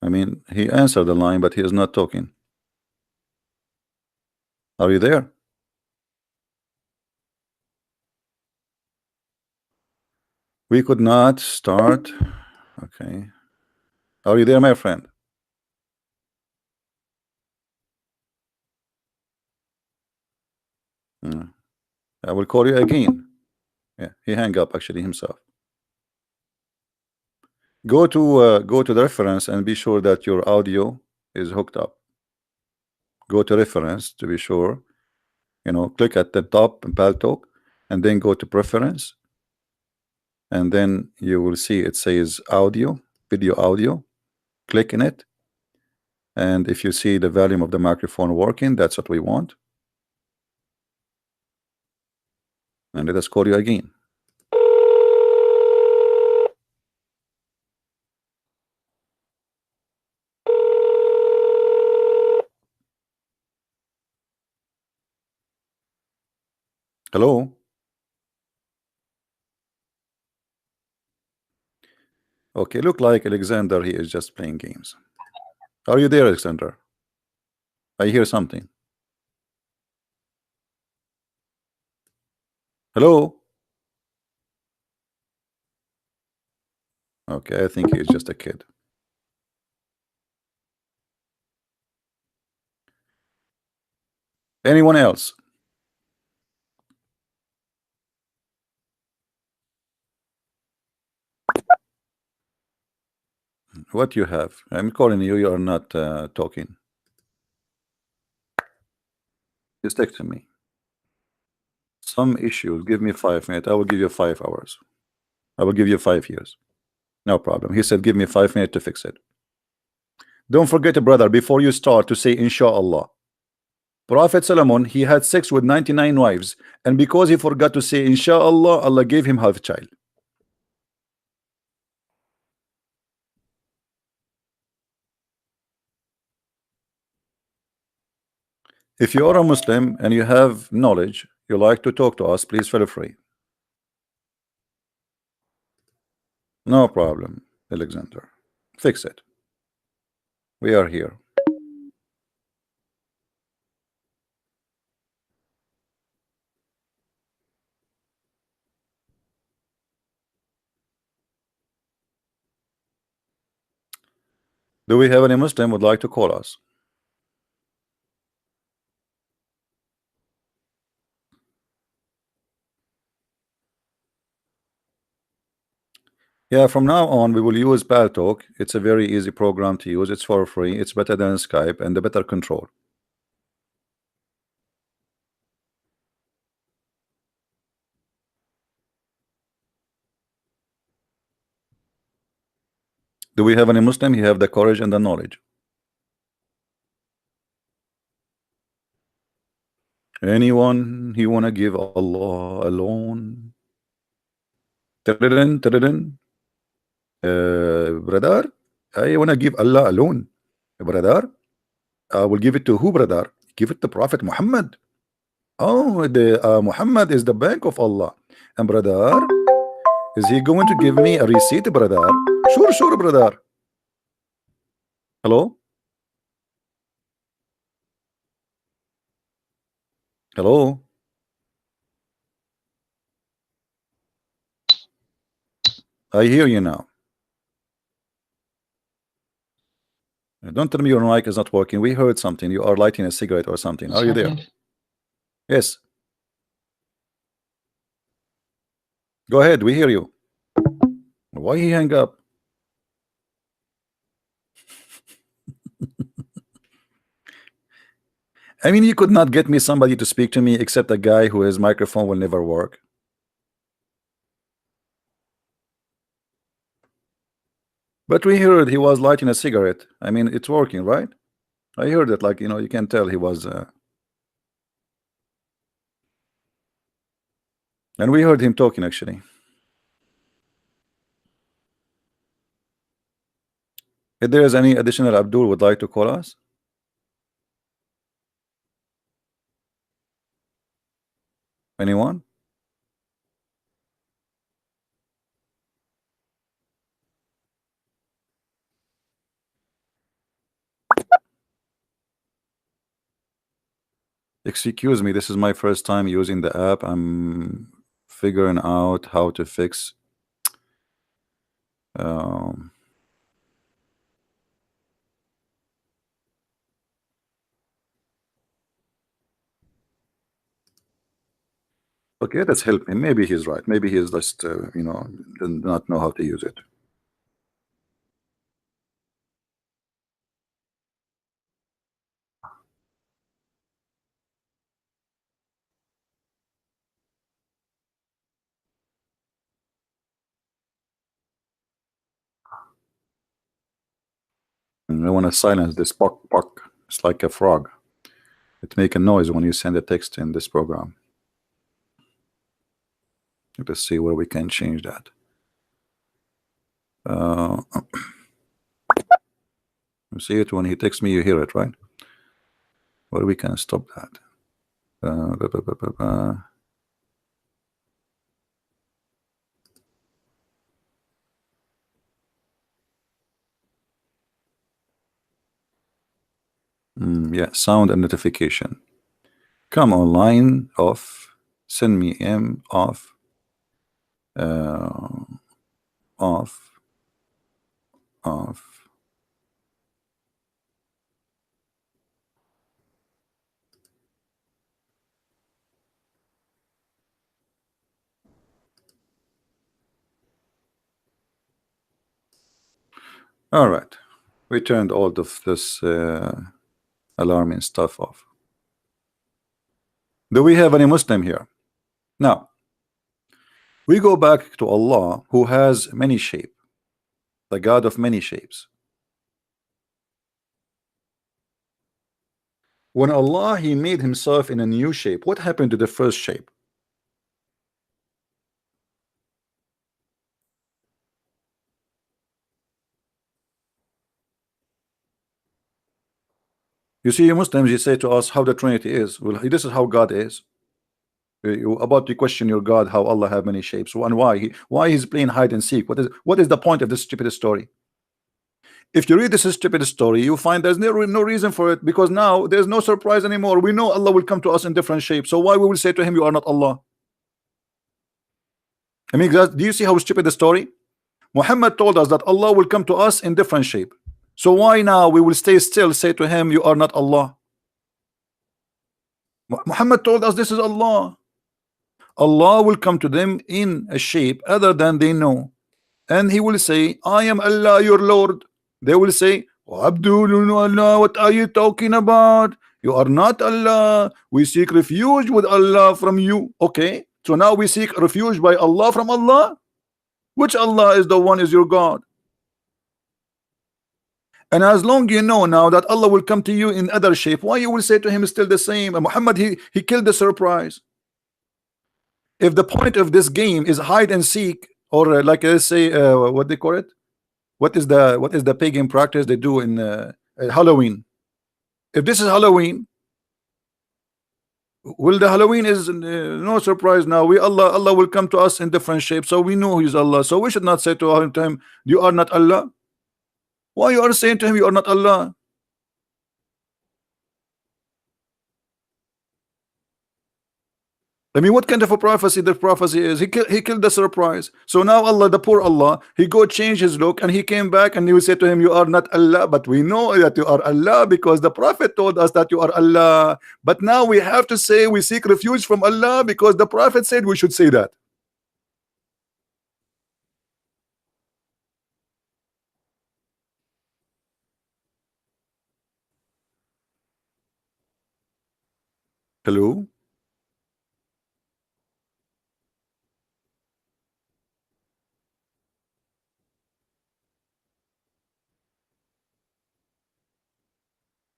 I mean, he answered the line, but he is not talking. Are you there? We could not start. Okay. Are you there, my friend? I will call you again. Yeah, he hang up actually himself. Go to the reference and be sure that your audio is hooked up. Go to reference to be sure. You know, click at the top in Paltalk and then go to preference, and then you will see it says audio, video audio. Click in it, and if you see the volume of the microphone working, that's what we want. And let us call you again. Hello? Okay, look like Alexander, he is just playing games. Are you there, Alexander? I hear something. Hello? Okay, I think he's just a kid. Anyone else? What you have? I'm calling you. You are not talking. Just text me. Some issues. Give me 5 minutes. I will give you 5 hours. I will give you 5 years. No problem. He said, give me 5 minutes to fix it. Don't forget, brother, before you start to say inshallah. Prophet Solomon, he had sex with 99 wives, and because he forgot to say inshallah, Allah gave him half a child. If you are a Muslim and you have knowledge, you like to talk to us, please feel free. No problem, Alexander. Fix it. We are here. Do we have any Muslim would like to call us? Yeah, from now on we will use Paltalk. It's a very easy program to use. It's for free. It's better than Skype and the better control. Do we have any Muslim? He have the courage and the knowledge. Anyone he wanna give Allah alone? Brother, I wanna give Allah alone. Brother, I will give it to who, brother? Give it to Prophet Muhammad. Oh, the Muhammad is the bank of Allah. And brother, is he going to give me a receipt, brother? Sure, sure, brother. Hello? Hello? I hear you now. Don't tell me your mic is not working. We heard something. You are lighting a cigarette or something. Are you there? Yes. Go ahead. We hear you. Why he hang up? I mean, you could not get me somebody to speak to me except a guy who his microphone will never work. But we heard he was lighting a cigarette. I mean, it's working, right? I heard it, like, you can tell he was. And we heard him talking, actually. If there is any additional Abdul would like to call us? Anyone? Excuse me, this is my first time using the app. I'm figuring out how to fix. Okay, let's help him. Maybe he's right. Maybe he's just, does not know how to use it. I want to silence this pock pock. It's like a frog. It make a noise when you send a text in this program. Let's see where we can change that. You see it when he texts me, you hear it, right? Well, we can stop that. Yeah, sound and notification. Come online, off. Send me M, off. Off. Off. All right, we turned all of this alarming stuff off. Do we have any Muslim here? Now, we go back to Allah, who has many shapes, the God of many shapes. When Allah, he made himself in a new shape, what happened to the first shape? You see, Muslims, you say to us how the Trinity is. Well, this is how God is. You about to question your God, how Allah have many shapes, and why he's playing hide and seek. What is the point of this stupid story? If you read this stupid story, you find there's no reason for it, because now there's no surprise anymore. We know Allah will come to us in different shapes, so why we will say to him, you are not Allah? I mean, do you see how stupid the story? Muhammad told us that Allah will come to us in different shape, so why now we will stay still, say to him, you are not Allah? Muhammad told us this is Allah. Allah will come to them in a shape other than they know, and he will say, I am Allah your Lord. They will say, oh, Abdul, Allah, what are you talking about? You are not Allah. We seek refuge with Allah from you. Okay, so now we seek refuge by Allah from Allah. Which Allah is the one is your God? And as long you know now that Allah will come to you in other shape, why you will say to him still the same? And Muhammad, he killed the surprise. If the point of this game is hide and seek, or like let's say what they call it, what is the pagan practice they do in Halloween? If this is Halloween, well, the Halloween is no surprise now. Allah will come to us in different shapes, so we know he's Allah. So we should not say to him, you are not Allah. Why you are saying to him, you are not Allah? I mean, what kind of a prophecy the prophecy is? He killed the surprise. So now Allah, the poor Allah, he go change his look, and he came back, and he will say to him, you are not Allah, but we know that you are Allah because the Prophet told us that you are Allah. But now we have to say we seek refuge from Allah because the Prophet said we should say that. Hello?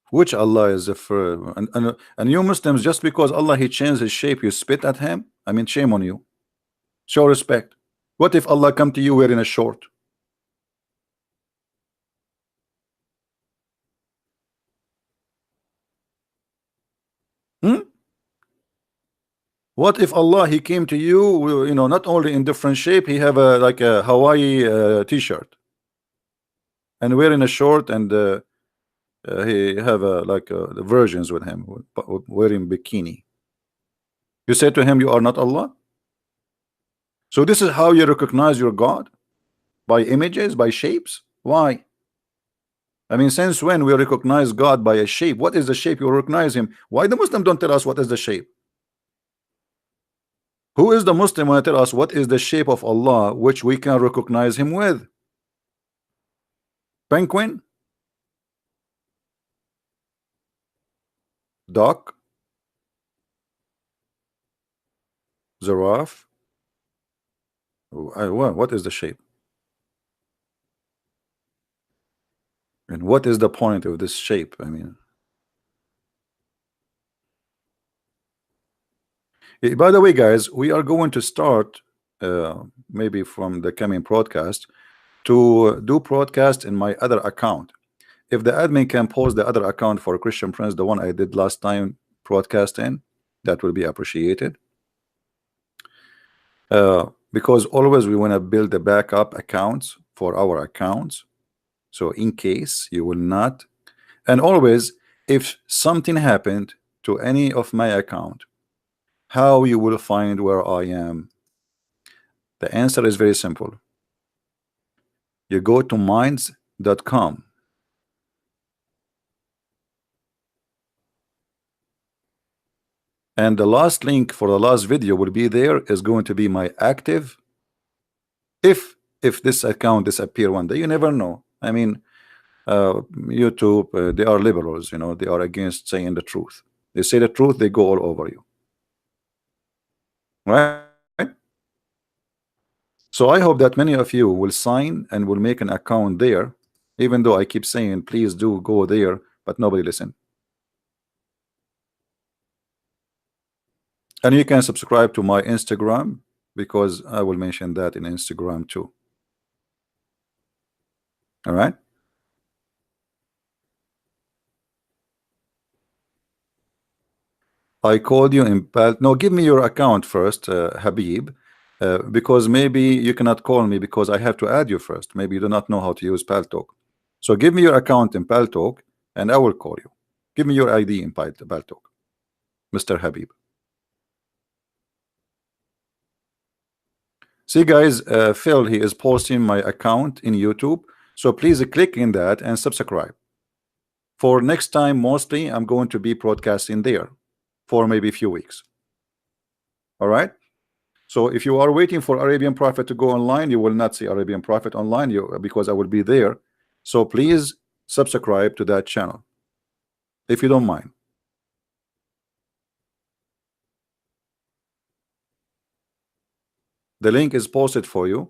Which Allah is the first? And you Muslims, just because Allah he changed his shape, you spit at him? I mean, shame on you. Show respect. What if Allah come to you wearing a short? What if Allah he came to you, you know, not only in different shape, he have a like a Hawaii t-shirt and wearing a short, and he have like the versions with him wearing bikini. You say to him, you are not Allah. So this is how you recognize your God, by images, by shapes. Why? I mean, since when we recognize God by a shape? What is the shape you recognize him? Why the Muslim don't tell us what is the shape? Who is the Muslim when tell us what is the shape of Allah which we can recognize him with? Penguin? Duck? Giraffe? What is the shape? And what is the point of this shape? I mean, by the way, guys, we are going to start maybe from the coming broadcast to do broadcast in my other account. If the admin can post the other account for Christian Prince, the one I did last time broadcast in, that will be appreciated. Because always we want to build the backup accounts for our accounts, so in case you will not, and always if something happened to any of my account, how you will find where I am? The answer is very simple. You go to minds.com, and the last link for the last video will be there, is going to be my active. If this account disappear one day, you never know. I mean, YouTube, they are liberals, you know, they are against saying the truth. They say the truth, they go all over you. Right? So I hope that many of you will sign and will make an account there, even though I keep saying, please do go there, but nobody listen. And you can subscribe to my Instagram, because I will mention that in Instagram too. All right. I called you in no, give me your account first, Habib, because maybe you cannot call me because I have to add you first. Maybe you do not know how to use Paltalk. So give me your account in Paltalk and I will call you. Give me your ID in Paltalk, Mr. Habib. See guys, Phil, he is posting my account in YouTube, so please click in that and subscribe. For next time, mostly I'm going to be broadcasting there for maybe a few weeks. All right. So if you are waiting for Arabian Prophet to go online, you will not see Arabian Prophet online, because I will be there. So please subscribe to that channel if you don't mind. The link is posted for you.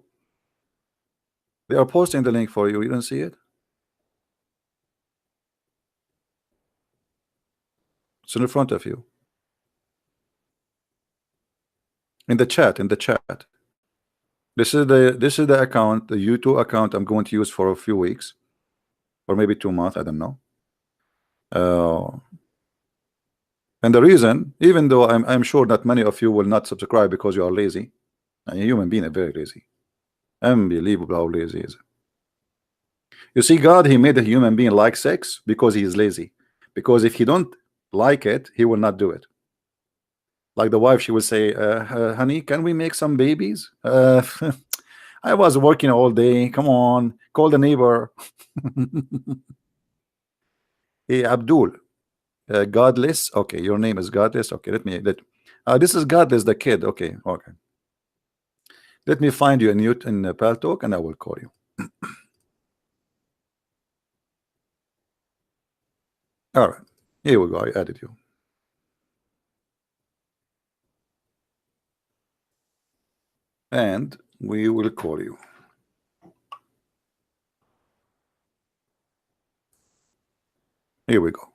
They are posting the link for you. You don't see it? It's in front of you. In the chat, This is the account, the YouTube account I'm going to use for a few weeks or maybe 2 months, I don't know. And the reason, even though I'm sure that many of you will not subscribe because you are lazy, and a human being are very lazy, unbelievable how lazy is. You see, God, he made a human being like sex because he is lazy. Because if he don't like it, he will not do it. Like the wife, she will say, honey, can we make some babies? I was working all day. Come on, call the neighbor. Hey, Abdul, Godless. Okay, your name is Godless. Okay, this is Godless, the kid. Okay. Let me find you in Paltalk and I will call you. All right, here we go. I added you. And we will call you. Here we go.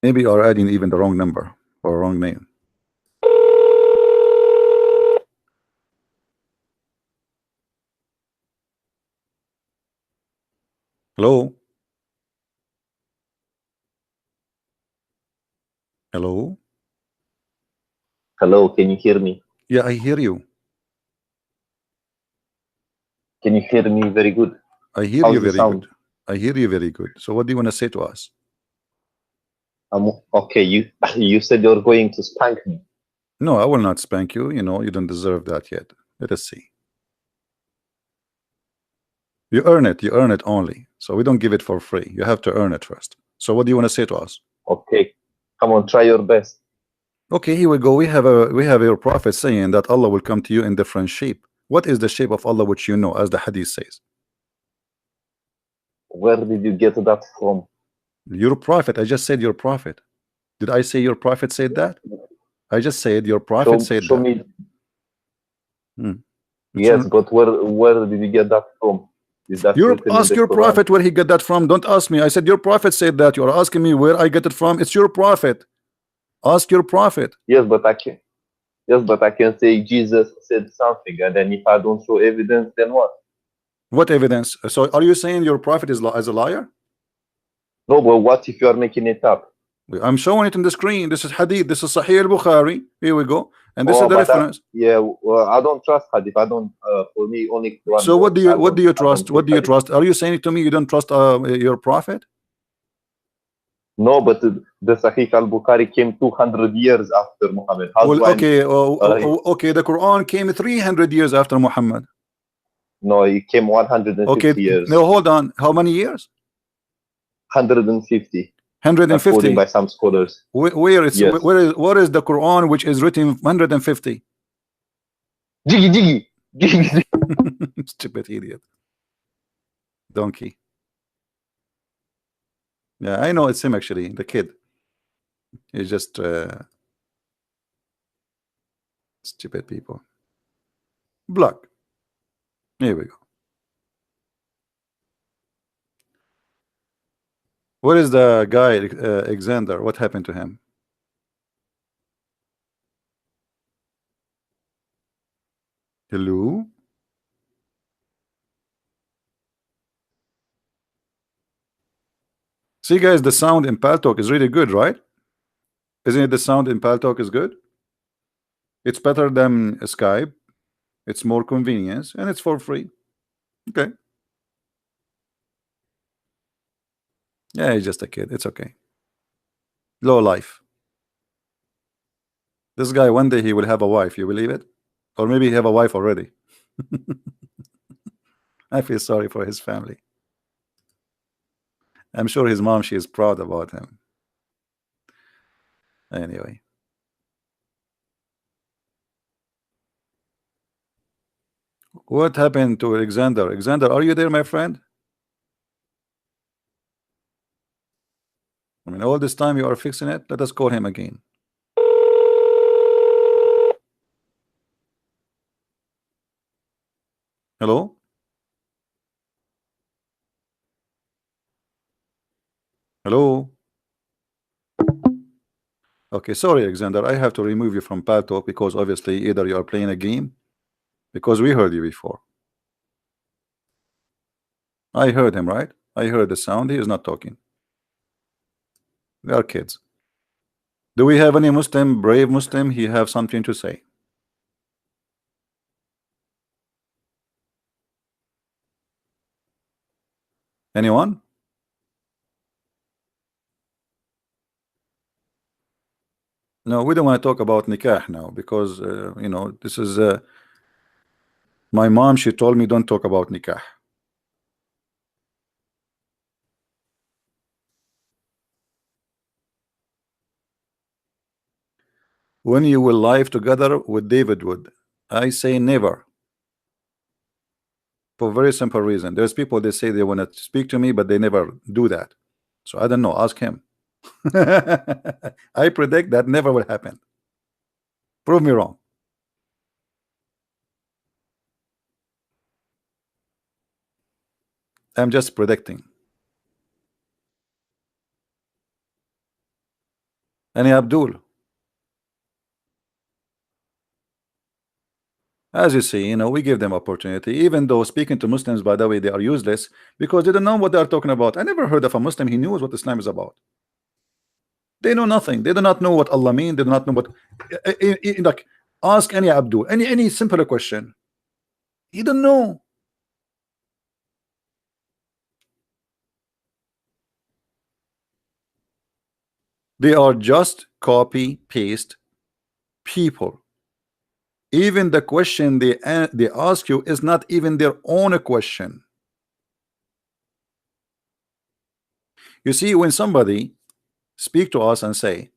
Maybe you are adding even the wrong number or wrong name. Hello? Hello? Hello, can you hear me? Yeah, I hear you. Can you hear me very good? I hear you very good. I hear you very good. So what do you want to say to us? Okay, you said you're going to spank me. No, I will not spank you. You know, you don't deserve that yet. Let us see. You earn it only. So we don't give it for free. You have to earn it first. So what do you want to say to us? Okay, come on, try your best. Okay, here we go. We have your prophet saying that Allah will come to you in different shape. What is the shape of Allah which you know, as the hadith says? Where did you get that from? Your prophet. I just said your prophet. Did I say your prophet said that? I just said your prophet said show that. Me. Yes, but where did you get that from? Is that ask your prophet where he got that from. Don't ask me. I said your prophet said that. You are asking me where I get it from. It's your prophet. Ask your prophet. Yes, but I can say Jesus said something, and then if I don't show evidence, then what? What evidence? So are you saying your prophet is a liar? No, but what if you are making it up? I'm showing it on the screen. This is hadith. This is Sahih al-Bukhari. Here we go. And this is the reference. Well, I don't trust hadith. I don't. For me, only Quran. So what do you trust? What do you trust? Are you saying to me you don't trust your prophet? No, but the Sahih al-Bukhari came 200 years after Muhammad. Okay, the Quran came 300 years after Muhammad. No, it came 150 years. No, hold on. How many years? 150. 150 according by some scholars. What is the Quran which is written 150? Jiggy, jiggy, jiggy. Stupid idiot. Donkey. Yeah, I know it's him actually, the kid. He's just stupid people. Block. Here we go. Where is the guy, Alexander? What happened to him? Hello? See, guys, the sound in Paltalk is really good, right? Isn't it the sound in Paltalk is good? It's better than Skype. It's more convenience, and it's for free. Okay. Yeah, he's just a kid. It's okay. Low life. This guy, one day he will have a wife. You believe it? Or maybe he have a wife already. I feel sorry for his family. I'm sure his mom, she is proud about him. Anyway. What happened to Alexander? Alexander, are you there, my friend? I mean, all this time you are fixing it. Let us call him again. Hello? Hello? Okay, sorry, Alexander. I have to remove you from Paltalk because obviously either you are playing a game, because we heard you before. I heard him, right? I heard the sound. He is not talking. They are kids. Do we have any Muslim, brave Muslim? He have something to say. Anyone? No, we don't want to talk about nikah now because you know, this is my mom. She told me don't talk about nikah. When you will live together with David Wood, I say never. For a very simple reason. There's people they say they want to speak to me, but they never do that. So I don't know. Ask him. I predict that never will happen. Prove me wrong. I'm just predicting. Any Abdul? As you see, you know, we give them opportunity, even though speaking to Muslims, by the way, they are useless because they don't know what they are talking about. I never heard of a Muslim he knows what Islam is about. They know nothing. They do not know what Allah means. They do not know what like ask any Abdul any simpler question. He don't know. They are just copy paste people. Even the question they ask you is not even their own question. You see, when somebody speak to us and say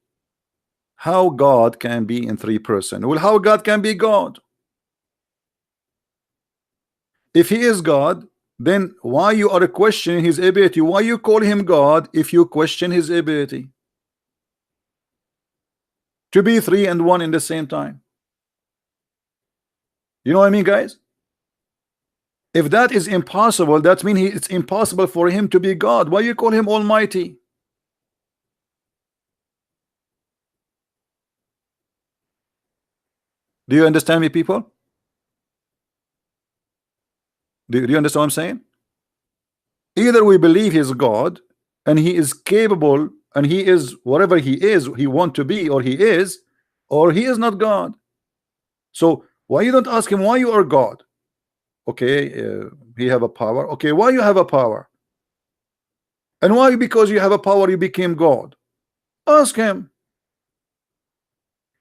how God can be in three person, well, how God can be God? If he is God, then why you are questioning his ability? Why you call him God if you question his ability to be three and one in the same time? You know what I mean, guys? If that is impossible, that means it's impossible for him to be God. Why you call him Almighty? Do you understand me, people? Do you understand what I'm saying? Either we believe he's God and he is capable and he is whatever he is, he want to be, or he is not God. So why you don't ask him why you are God? Okay, he have a power. Okay, why you have a power? And why because you have a power you became God? Ask him.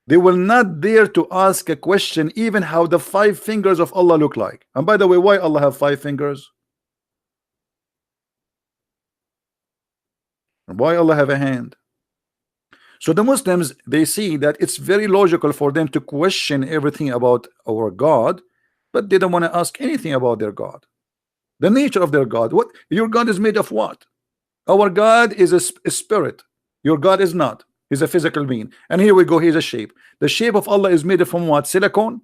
They will not dare to ask a question even how the 5 fingers of Allah look like. And by the way, why Allah have 5 fingers? And why Allah have a hand? So the Muslims, they see that it's very logical for them to question everything about our God, but they don't want to ask anything about their God, the nature of their God. What your God is made of? What? Our God is a spirit. Your God is not. He's a physical being. And here we go. He's a shape. The shape of Allah is made from what? Silicone?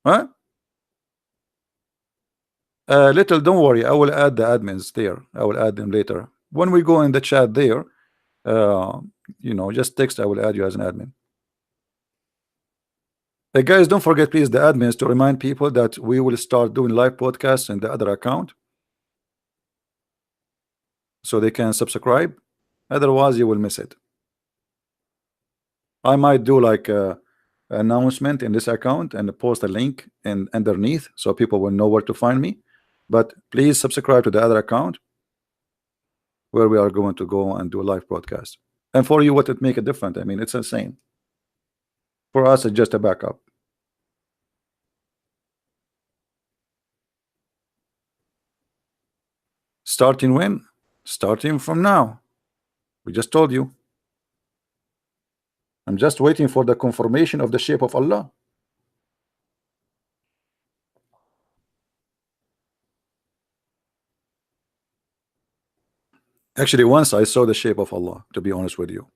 Huh? Little, don't worry. I will add the admins there. I will add them later. When we go in the chat there, uh, you know, just text. I will add you as an admin. Guys, don't forget, please, the admins to remind people that we will start doing live podcasts in the other account so they can subscribe. Otherwise, you will miss it. I might do like a announcement in this account and post a link in underneath so people will know where to find me. But please subscribe to the other account where we are going to go and do a live broadcast. And for you, what it make it different? I mean, it's insane. For us, it's just a backup. Starting when? Starting from now. We just told you. I'm just waiting for the confirmation of the shape of Allah. Actually, once I saw the shape of Allah, to be honest with you.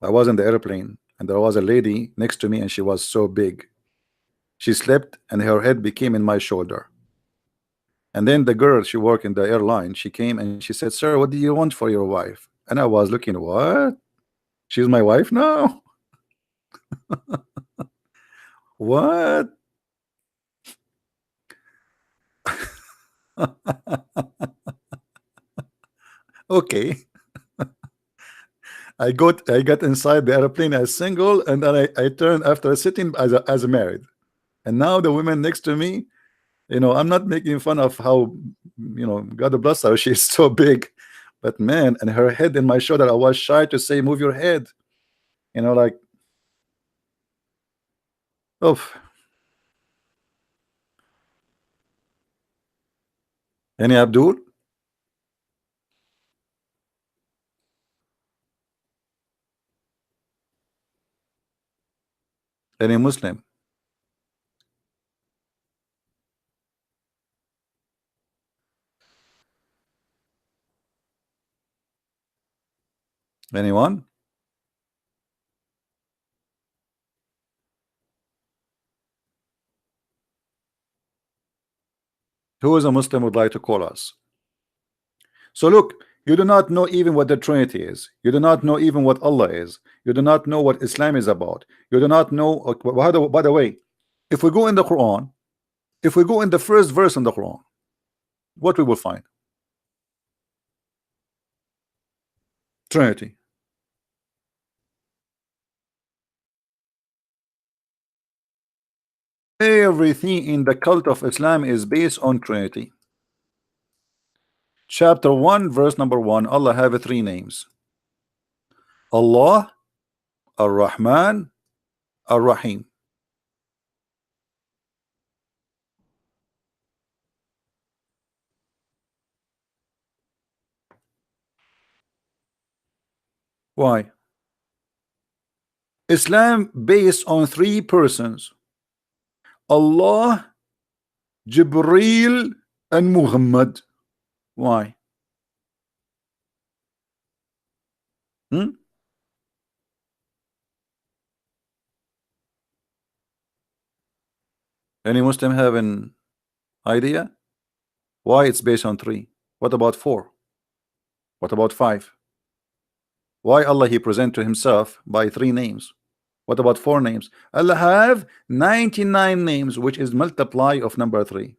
I was in the airplane and there was a lady next to me and she was so big. She slept and her head became in my shoulder. And then the girl, she worked in the airline, she came and she said, "Sir, what do you want for your wife?" And I was looking, what? She's my wife now? What? Okay. I got inside the airplane as single, and then I turned after sitting as a married. And now the women next to me, you know, I'm not making fun of how, you know, God bless her, she's so big, but man, and her head in my shoulder, I was shy to say, "Move your head," you know, like, oh. Any Abdul? Any Muslim? Anyone? Who is a Muslim would like to call us? So look, you do not know even what the Trinity is. You do not know even what Allah is. You do not know what Islam is about. You do not know. By the way, if we go in the Quran, if we go in the first verse in the Quran, what we will find? Trinity. Everything in the cult of Islam is based on Trinity. Chapter 1, verse number 1, Allah have 3 names. Allah, Ar-Rahman, Ar-Rahim. Why? Islam based on 3 persons. Allah, Jibreel, and Muhammad. Why? Any Muslim have an idea? Why it's based on 3? What about 4? What about 5? Why Allah he present to himself by 3 names? What about 4 names? Allah have 99 names, which is multiply of number 3.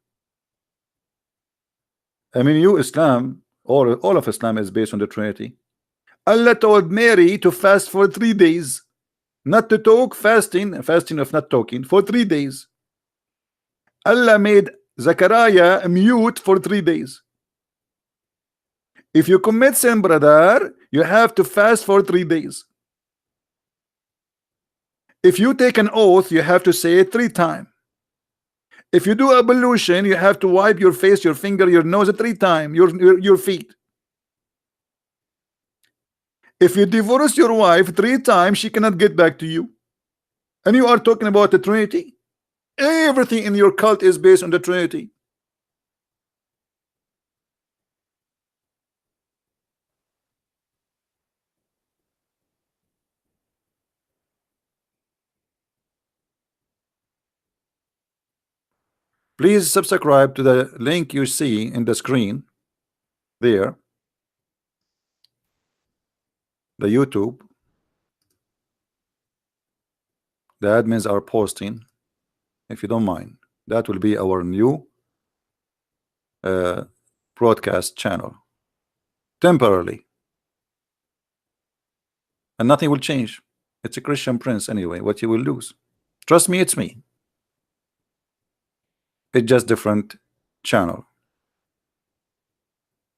I mean, you Islam, or all of Islam is based on the Trinity. Allah told Mary to fast for 3 days, not to talk, fasting of not talking for 3 days. Allah made Zachariah mute for 3 days. If you commit sin, brother, you have to fast for 3 days. If you take an oath, you have to say it 3 times. If you do ablution, you have to wipe your face, your finger, your nose 3 times, your feet. If you divorce your wife 3 times, she cannot get back to you. And you are talking about the Trinity? Everything in your cult is based on the Trinity. Please subscribe to the link you see in the screen there, the YouTube. The admins are posting, if you don't mind. That will be our new broadcast channel temporarily, and nothing will change. It's a Christian prince anyway. What you will lose, trust me, it's me. It's just different channel.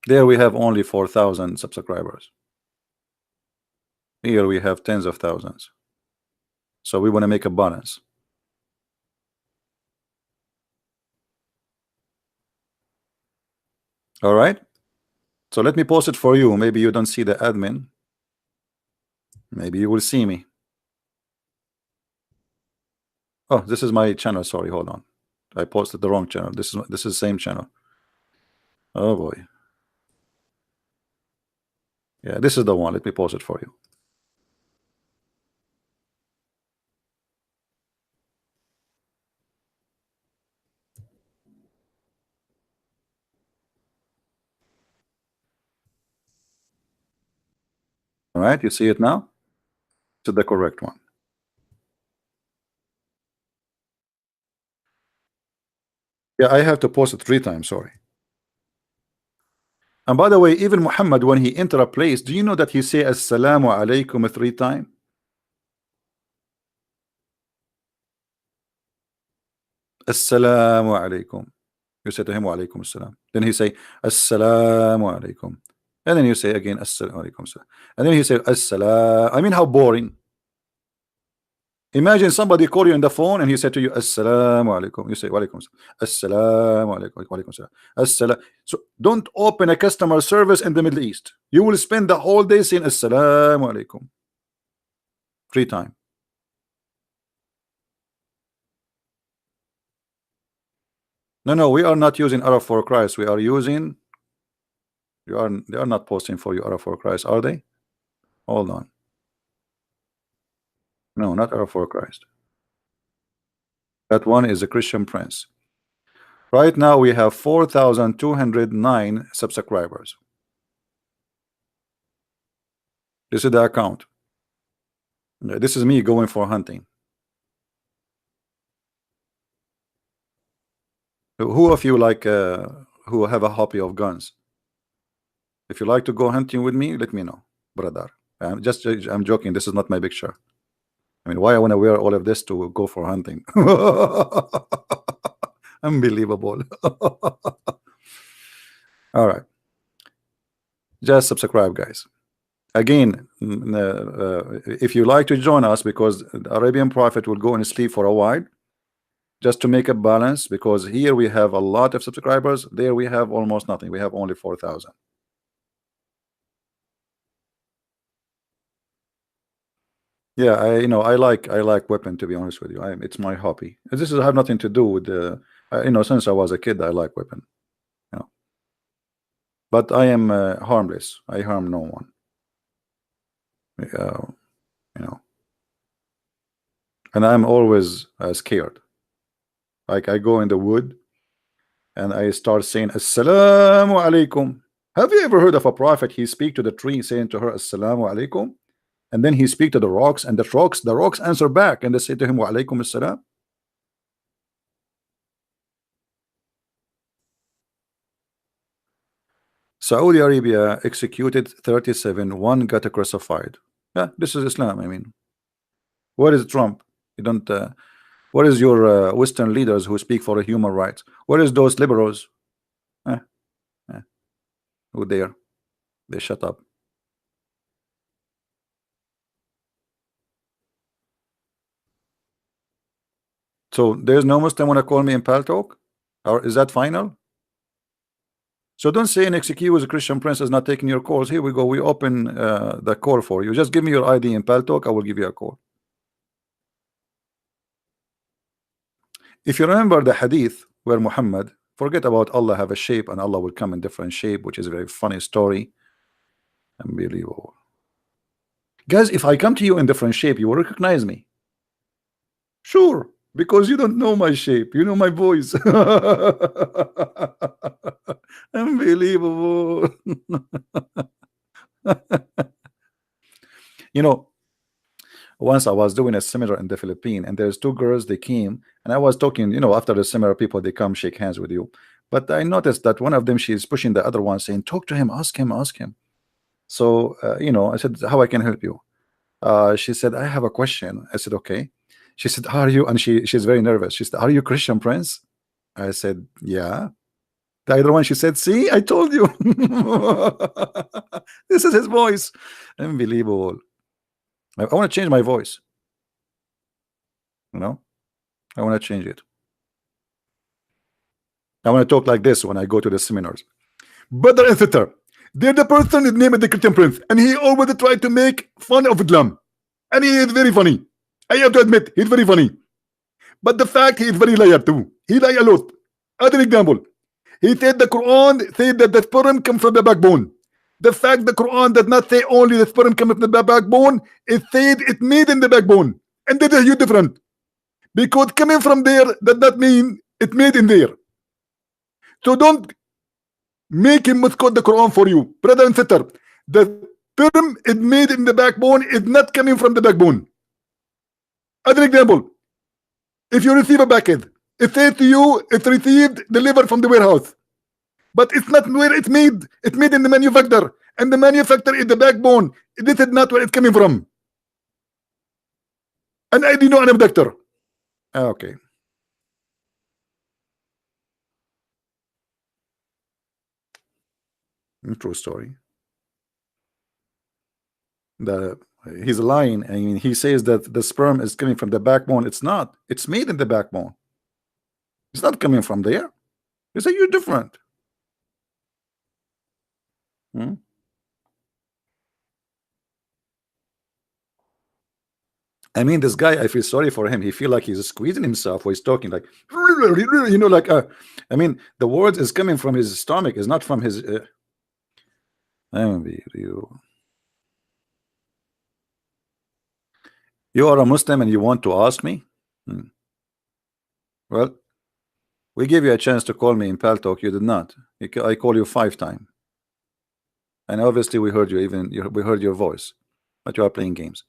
There we have only 4,000 subscribers. Here we have tens of thousands. So we want to make a balance. All right. So let me post it for you. Maybe you don't see the admin. Maybe you will see me. Oh, this is my channel. Sorry, hold on. I posted the wrong channel. This is the same channel. Oh boy. Yeah, this is the one. Let me post it for you. All right, you see it now? This is the correct one. Yeah, I have to post it 3 times. Sorry. And by the way, even Muhammad, when he enter a place, do you know that he say Assalamu alaikum 3 times? Assalamu alaikum. You say to him, wa alaikum assalam. Then he say, Assalamu alaikum. And then you say again, Assalamu alaikum. And then he say, Assalam. I mean, how boring. Imagine somebody call you on the phone and he said to you, Assalamu alaikum. You say, wa alaikum assalam. Assalamu alaikum. Wa alaikum assalam. Assalam. So don't open a customer service in the Middle East. You will spend the whole day saying, Assalamu alaikum 3 times. No, we are not using Arab for Christ. We are using. They are not posting for you Arab for Christ, are they? Hold on. No, not Arab for Christ. That one is a Christian prince. Right now we have 4,209 subscribers. This is the account. This is me going for hunting. Who of you like who have a hobby of guns? If you like to go hunting with me, let me know, brother. I'm joking. This is not my picture. I mean, why I want to wear all of this to go for hunting? Unbelievable. All right. Just subscribe, guys. Again, if you like to join us, because the Arabian Prophet will go and sleep for a while, just to make a balance, because here we have a lot of subscribers, there we have almost nothing. We have only 4,000. Yeah, I like weapon, to be honest with you. It's my hobby. This is have nothing to do with the since I was a kid I like weapon. But I am harmless. I harm no one. And I'm always scared. Like I go in the wood and I start saying Assalamu alaikum. Have you ever heard of a prophet? He speak to the tree saying to her Assalamu alaikum, and then he speak to the rocks, and the rocks answer back and they say to him wa alaikum assalam. Saudi Arabia executed 37, one got crucified. Yeah, this is Islam. I mean, where is Trump? You don't where is your Western leaders who speak for human rights? Where is those liberals? Who there? They shut up. So there's no Muslim want to call me in Pal Talk, or is that final? So don't say an excuse a Christian Prince is not taking your calls. Here we go. We open the call for you. Just give me your ID in Pal Talk. I will give you a call. If you remember the hadith where Muhammad, forget about Allah have a shape and Allah will come in different shape, which is a very funny story. Unbelievable. Guys, if I come to you in different shape, you will recognize me. Sure, because you don't know my shape. You know my voice. Unbelievable. You know, once I was doing a seminar in the Philippines, and there's two girls, they came, and I was talking, you know, after the seminar, people, they come shake hands with you. But I noticed that one of them, she is pushing the other one, saying, talk to him, ask him, ask him. So, you know, I said, how I can help you? She said, I have a question. I said, okay. She said, are you, and she's very nervous. She said, are you Christian Prince? I said, yeah. The other one, she said, see, I told you. This is his voice. Unbelievable. I want to change my voice. You know, I want to change it. I want to talk like this when I go to the seminars. Brother and sister, they're the person is named the Christian Prince, and he always tried to make fun of Islam. And he is very funny. I have to admit, he's very funny. But the fact he is very liar too. He lie a lot. Other example, he said the Quran said that the sperm comes from the backbone. The fact the Quran does not say only the sperm comes from the backbone, it said it made in the backbone. And that is a huge difference. Because coming from there does not mean it made in there. So don't make him misquote the Quran for you. Brother and sister, the sperm is made in the backbone is not coming from the backbone. Other example, if you receive a package, it says to you it's received, delivered from the warehouse. But it's not where it's made. It's made in the manufacturer. And the manufacturer is the backbone. This is not where it's coming from. And I do know I'm a doctor. Okay. True story. He's lying. I mean, he says that the sperm is coming from the backbone. It's not. It's made in the backbone. It's not coming from there. It's a huge different. I mean, this guy, I feel sorry for him. He feel like he's squeezing himself while he's talking, like, you know, like, I mean, the words is coming from his stomach, is not from his. You are a Muslim and you want to ask me? Well, we gave you a chance to call me in Pal Talk. You did not. I call you 5 times, and obviously we heard you. We heard your voice, but you are playing games.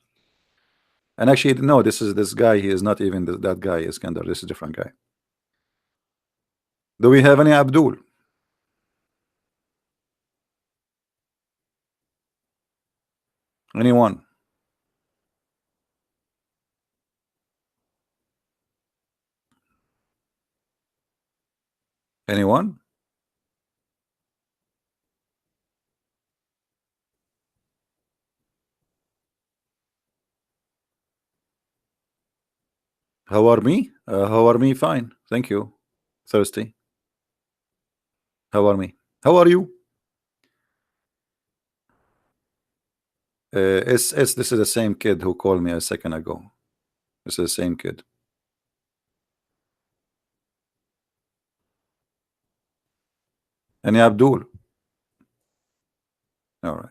And actually, no, this guy. He is not even that guy, Iskandar. This is a different guy. Do we have any Abdul? Anyone? Anyone? How are me? How are me? Fine, thank you. Thirsty. How are me? How are you? This is the same kid who called me a second ago. This is the same kid. Any Abdul? All right.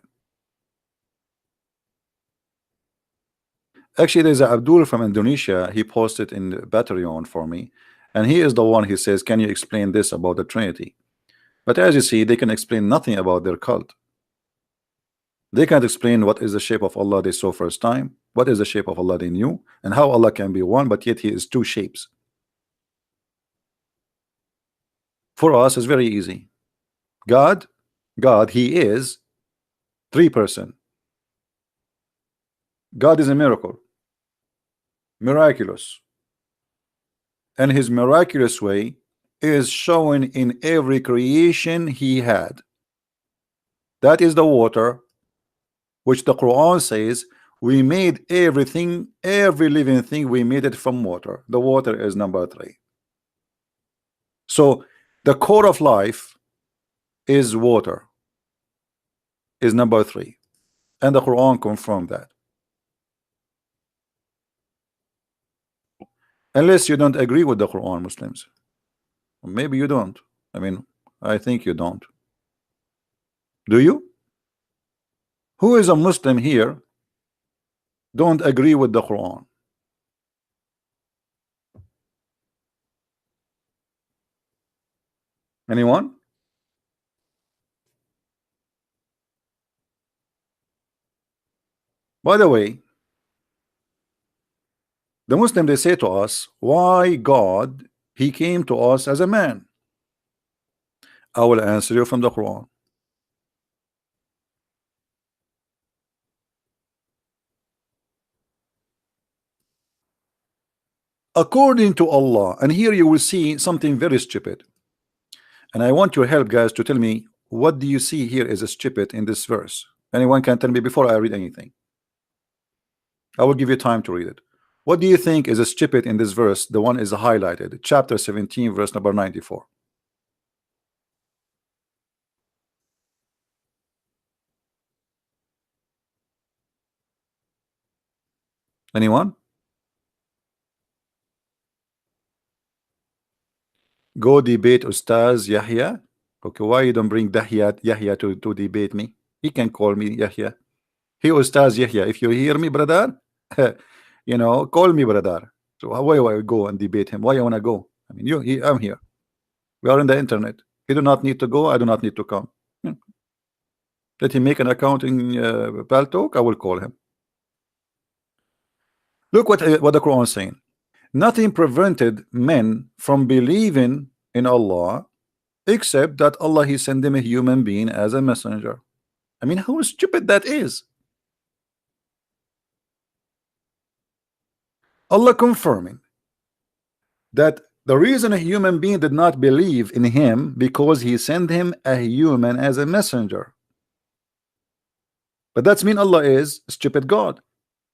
Actually, there's a Abdul from Indonesia. He posted in the Patreon for me, and he is the one who says, can you explain this about the Trinity? But as you see, they can explain nothing about their cult. They can't explain what is the shape of Allah they saw first time, what is the shape of Allah they knew, and how Allah can be one, but yet he is 2 shapes. For us, it's very easy. God, he is 3 person. God is a miracle, miraculous, and his miraculous way is shown in every creation he had. That is the water, which the Quran says We made everything, every living thing, we made it from water. The water is number 3. So the core of life is water, is number 3. And the Quran confirmed that. Unless you don't agree with the Quran, Muslims. Maybe you don't. I mean, I think you don't. Do you? Who is a Muslim here don't agree with the Quran? Anyone? By the way, the Muslim, they say to us, why God, he came to us as a man? I will answer you from the Quran. According to Allah, and here you will see something very stupid, and I want your help, guys, to tell me what do you see here is a stupid in this verse. Anyone can tell me before I read anything. I will give you time to read it. What do you think is a stupid in this verse? The one is highlighted, chapter 17, verse number 94. Anyone? Go debate Ustaz Yahya. Okay, why you don't bring Yahya to debate me? He can call me Yahya. He Ustaz Yahya. If you hear me, brother, you know, call me brother. So why do I go and debate him? Why you wanna go? I mean, I'm here. We are in the internet. He do not need to go. I do not need to come. Let him make an account in Paltalk. I will call him. Look what the Quran is saying. Nothing prevented men from believing in Allah except that Allah, he sent them a human being as a messenger. I mean, how stupid that is. Allah confirming that the reason a human being did not believe in him because he sent him a human as a messenger. But that's mean Allah is a stupid God.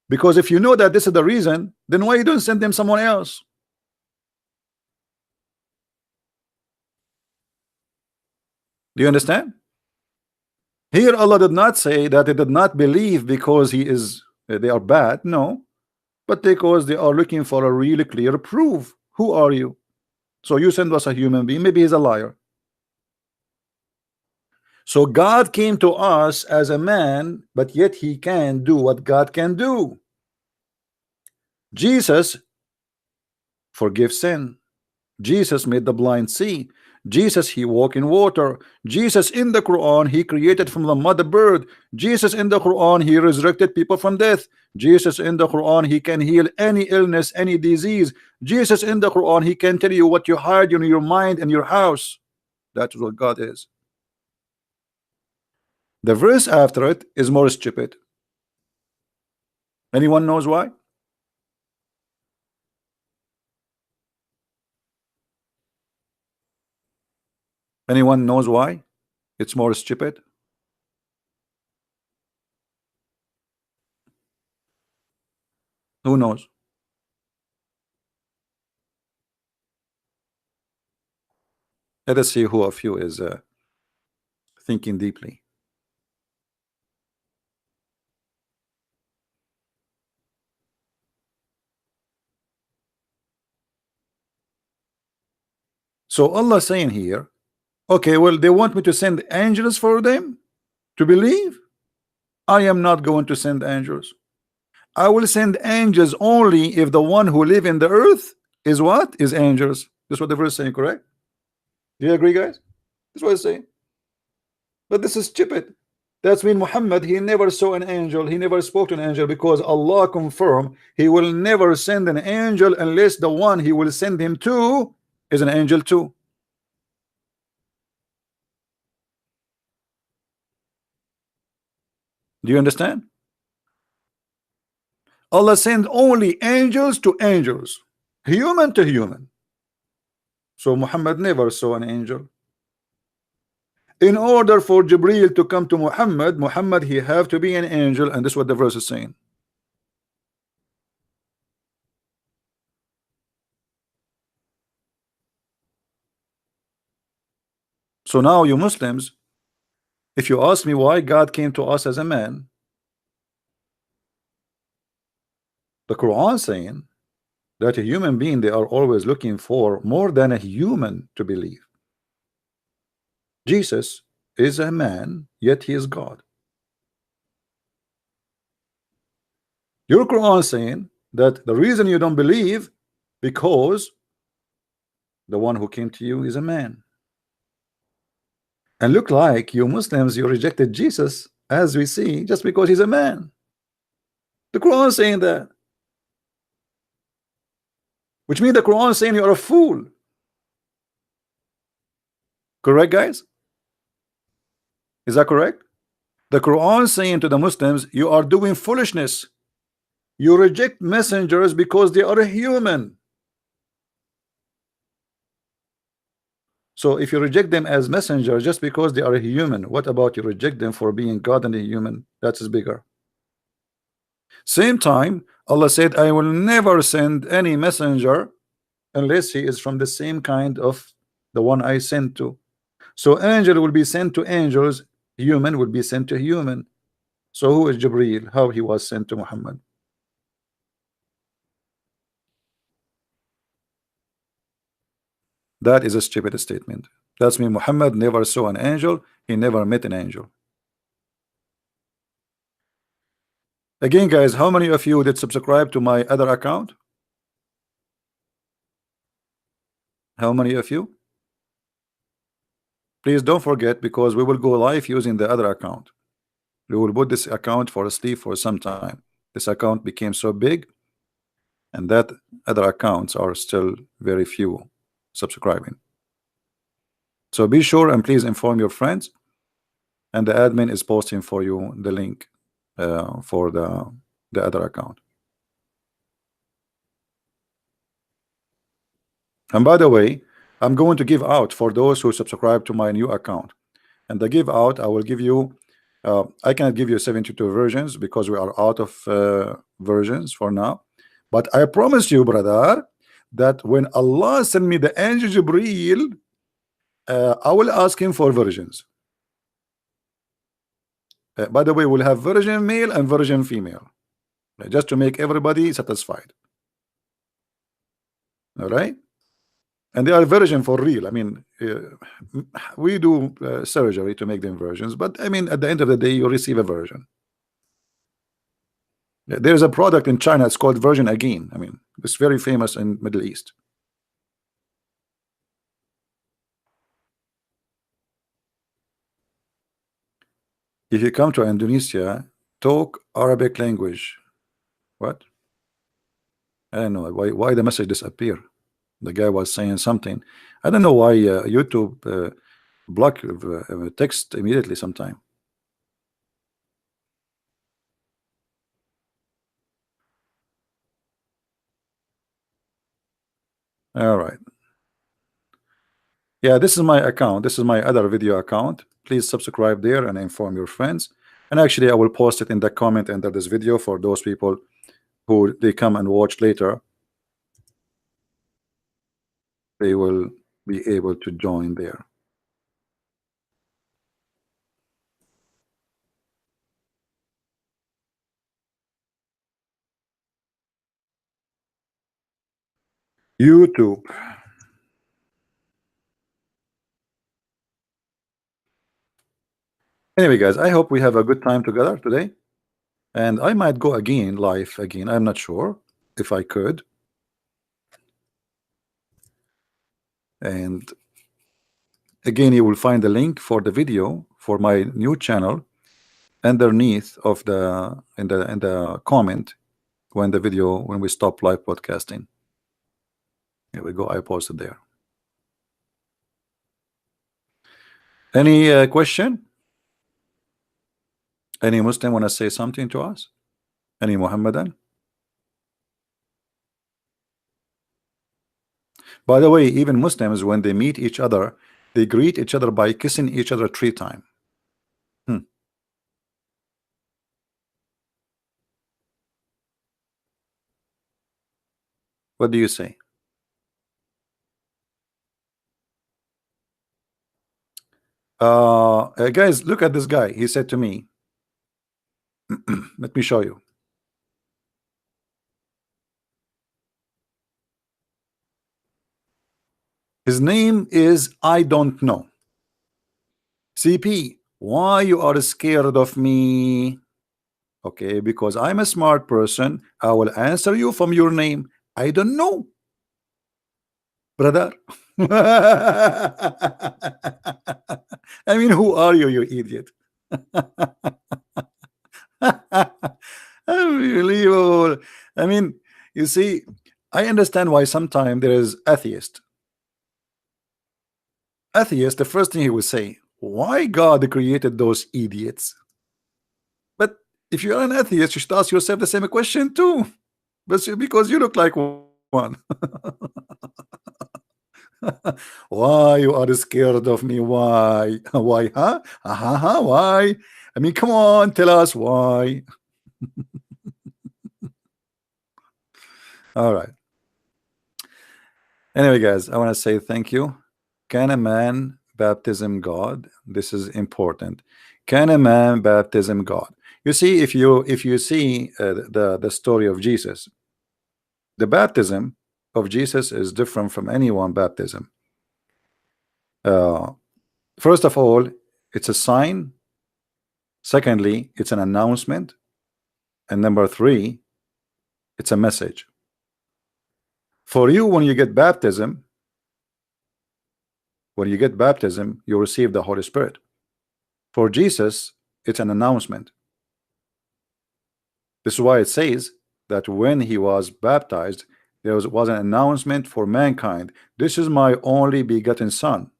Because if you know that this is the reason, then why you don't send them someone else? Do you understand? Here Allah did not say that they did not believe because they are bad. No, but because they are looking for a really clear proof. Who are you? So you send us a human being. Maybe he's a liar. So God came to us as a man, but yet he can do what God can do. Jesus forgives sin. Jesus made the blind see. Jesus, he walked in water. Jesus in the Quran, he created from the mother bird. Jesus in the Quran, he resurrected people from death. Jesus in the Quran, he can heal any illness, any disease. Jesus in the Quran, he can tell you what you hide in your mind and your house. That's what God is. The verse after it is more stupid. Anyone knows why? Anyone knows why it's more stupid? Who knows? Let us see who of you is thinking deeply. So Allah saying here, okay, well, they want me to send angels for them to believe. I am not going to send angels. I will send angels only if the one who live in the earth is what? Is angels. That's what the verse is saying, correct? Do you agree, guys? That's what it's saying. But this is stupid. That's mean Muhammad, he never saw an angel, he never spoke to an angel, because Allah confirmed he will never send an angel unless the one he will send him to is an angel too. Do you understand? Allah sent only angels to angels, human to human. So Muhammad never saw an angel. In order for Jibril to come to Muhammad, he have to be an angel, and this is what the verse is saying. So now you Muslims, if you ask me why God came to us as a man, the Quran saying that a human being, they are always looking for more than a human to believe. Jesus is a man, yet he is God. Your Quran saying that the reason you don't believe because the one who came to you is a man. And look like you Muslims, you rejected Jesus, as we see, just because he's a man. The Quran is saying that, which means the Quran is saying you are a fool. Correct, guys? Is that correct? The Quran is saying to the Muslims, you are doing foolishness. You reject messengers because they are a human. So if you reject them as messengers just because they are a human, what about you reject them for being God and a human? That is bigger. Same time, Allah said, I will never send any messenger unless he is from the same kind of the one I sent to. So angel will be sent to angels, human will be sent to human. So who is Jibreel? How he was sent to Muhammad? That is a stupid statement. That's mean Muhammad never saw an angel, he never met an angel. Again, guys, how many of you did subscribe to my other account? How many of you? Please don't forget, because we will go live using the other account. We will put this account for sleep for some time. This account became so big, and that other accounts are still very few subscribing. So be sure and please inform your friends, and the admin is posting for you the link for the other account. And by the way, I'm going to give out for those who subscribe to my new account. And the give out, I will give you, I cannot give you 72 versions because we are out of versions for now. But I promise you, brother, that when Allah send me the angel Jibreel, I will ask him for versions. By the way, we'll have version male and version female, just to make everybody satisfied. All right? And they are version for real. I mean, we do surgery to make them versions, but I mean, at the end of the day, you receive a version. There's a product in China, it's called version again. I mean, it's very famous in Middle East. If you come to Indonesia, talk Arabic language. What? I don't know why the message disappear. The guy was saying something. I don't know why YouTube block text immediately sometime. All right. Yeah, this is my account. This is my other video account. Please subscribe there and inform your friends. And actually, I will post it in the comment under this video for those people who they come and watch later. They will be able to join there. YouTube. Anyway, guys, I hope we have a good time together today. And I might go again live again. I'm not sure if I could. And again, you will find the link for the video for my new channel underneath of the in the comment when the video when we stop live podcasting. Here we go. I posted there. Any question? Any Muslim want to say something to us? Any Muhammadan? By the way, even Muslims, when they meet each other, they greet each other by kissing each other 3 times. What do you say? Guys, look at this guy. He said to me, let me show you. His name is I don't know. CP, why you are scared of me? Okay, because I'm a smart person. I will answer you from your name. I don't know, brother. I mean, who are you, you idiot? Unbelievable. I mean, you see, I understand why sometimes there is atheist. Atheist, the first thing he will say, why God created those idiots? But if you are an atheist, you should ask yourself the same question too. But because you look like one. Why you are scared of me? Why? Why? Huh? Why? I mean, come on, tell us why. All right. Anyway, guys, I want to say thank you. Can a man baptism God? This is important. Can a man baptism God? You see, if you see the story of Jesus, the baptism of Jesus is different from anyone baptism. First of all, it's a sign. Secondly, it's an announcement. And number three, it's a message. For you, when you get baptism, you receive the Holy Spirit. For Jesus, it's an announcement. This is why it says that when he was baptized, there was an announcement for mankind. This is my only begotten son.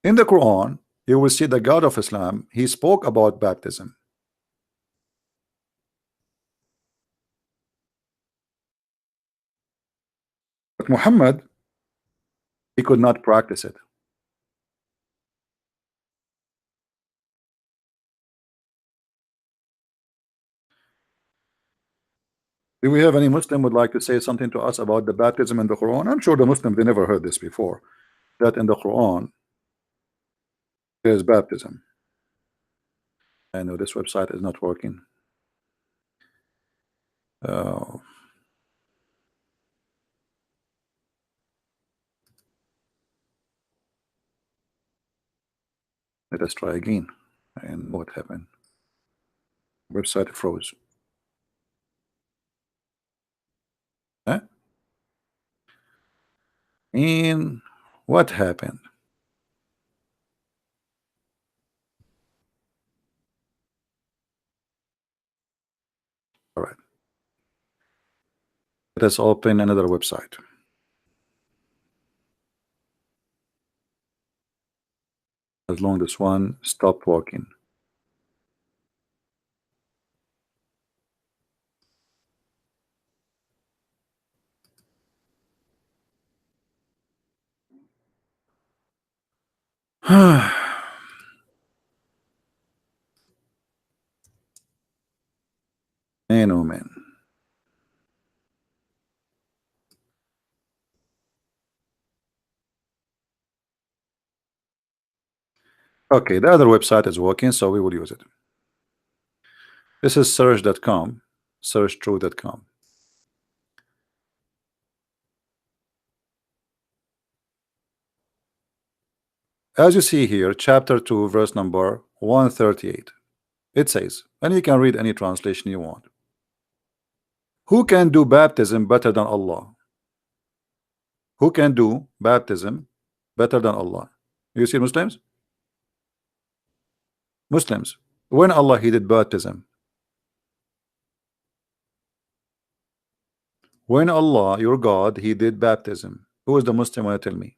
In the Quran, you will see the God of Islam, he spoke about baptism. But Muhammad, he could not practice it. Do we have any Muslim would like to say something to us about the baptism in the Quran? I'm sure the Muslim, they never heard this before, that in the Quran there's baptism. I know this website is not working. Let us try again. And what happened? Website froze. Huh? And what happened? All right. Let us open another website. As long as this one stopped working. Man, oh man. Okay, the other website is working, so we will use it. This is search.com, searchtrue.com. As you see here, chapter 2, verse number 138. It says, and you can read any translation you want. Who can do baptism better than Allah? Who can do baptism better than Allah? You see Muslims? Muslims. When Allah he did baptism? When Allah, your God, he did baptism. Who is the Muslim want to tell me?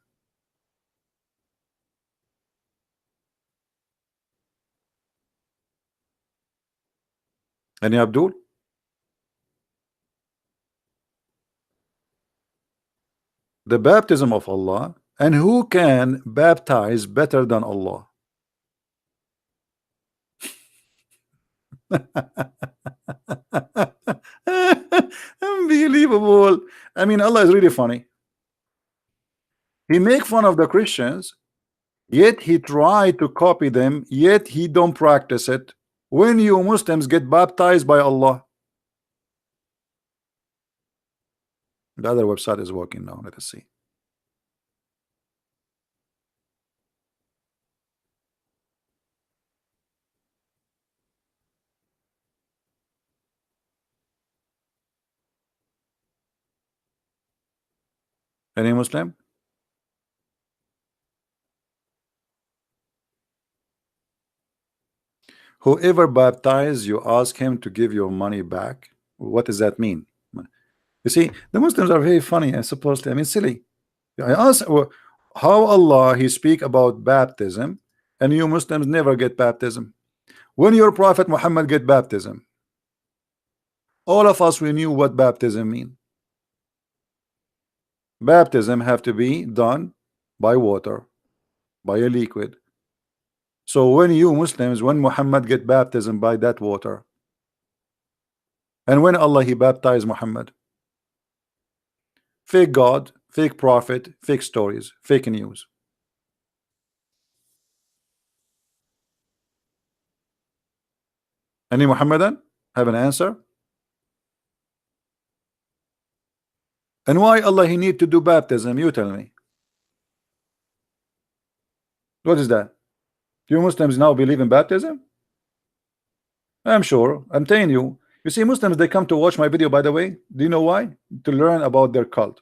Any Abdul? The baptism of Allah. And who can baptize better than Allah? Unbelievable. I mean, Allah is really funny. He make fun of the Christians Yet he tried to copy them, yet he don't practice it. When you Muslims get baptized by Allah. The other website is working now. Let us see. Any Muslim? Whoever baptized, you ask him to give your money back. What does that mean? You see, the Muslims are very funny and supposedly, I mean, silly. I ask how Allah he speak about baptism, and you Muslims never get baptism. When your Prophet Muhammad get baptism, all of us we knew what baptism mean. Baptism have to be done by water, by a liquid. So when you Muslims, when Muhammad get baptism by that water, and when Allah he baptized Muhammad, fake God, fake prophet, fake stories, fake news. Any Muhammadan have an answer? And why Allah he need to do baptism? You tell me. What is that? You Muslims now believe in baptism? I'm sure. I'm telling you. You see, Muslims they come to watch my video. By the way, do you know why? To learn about their cult.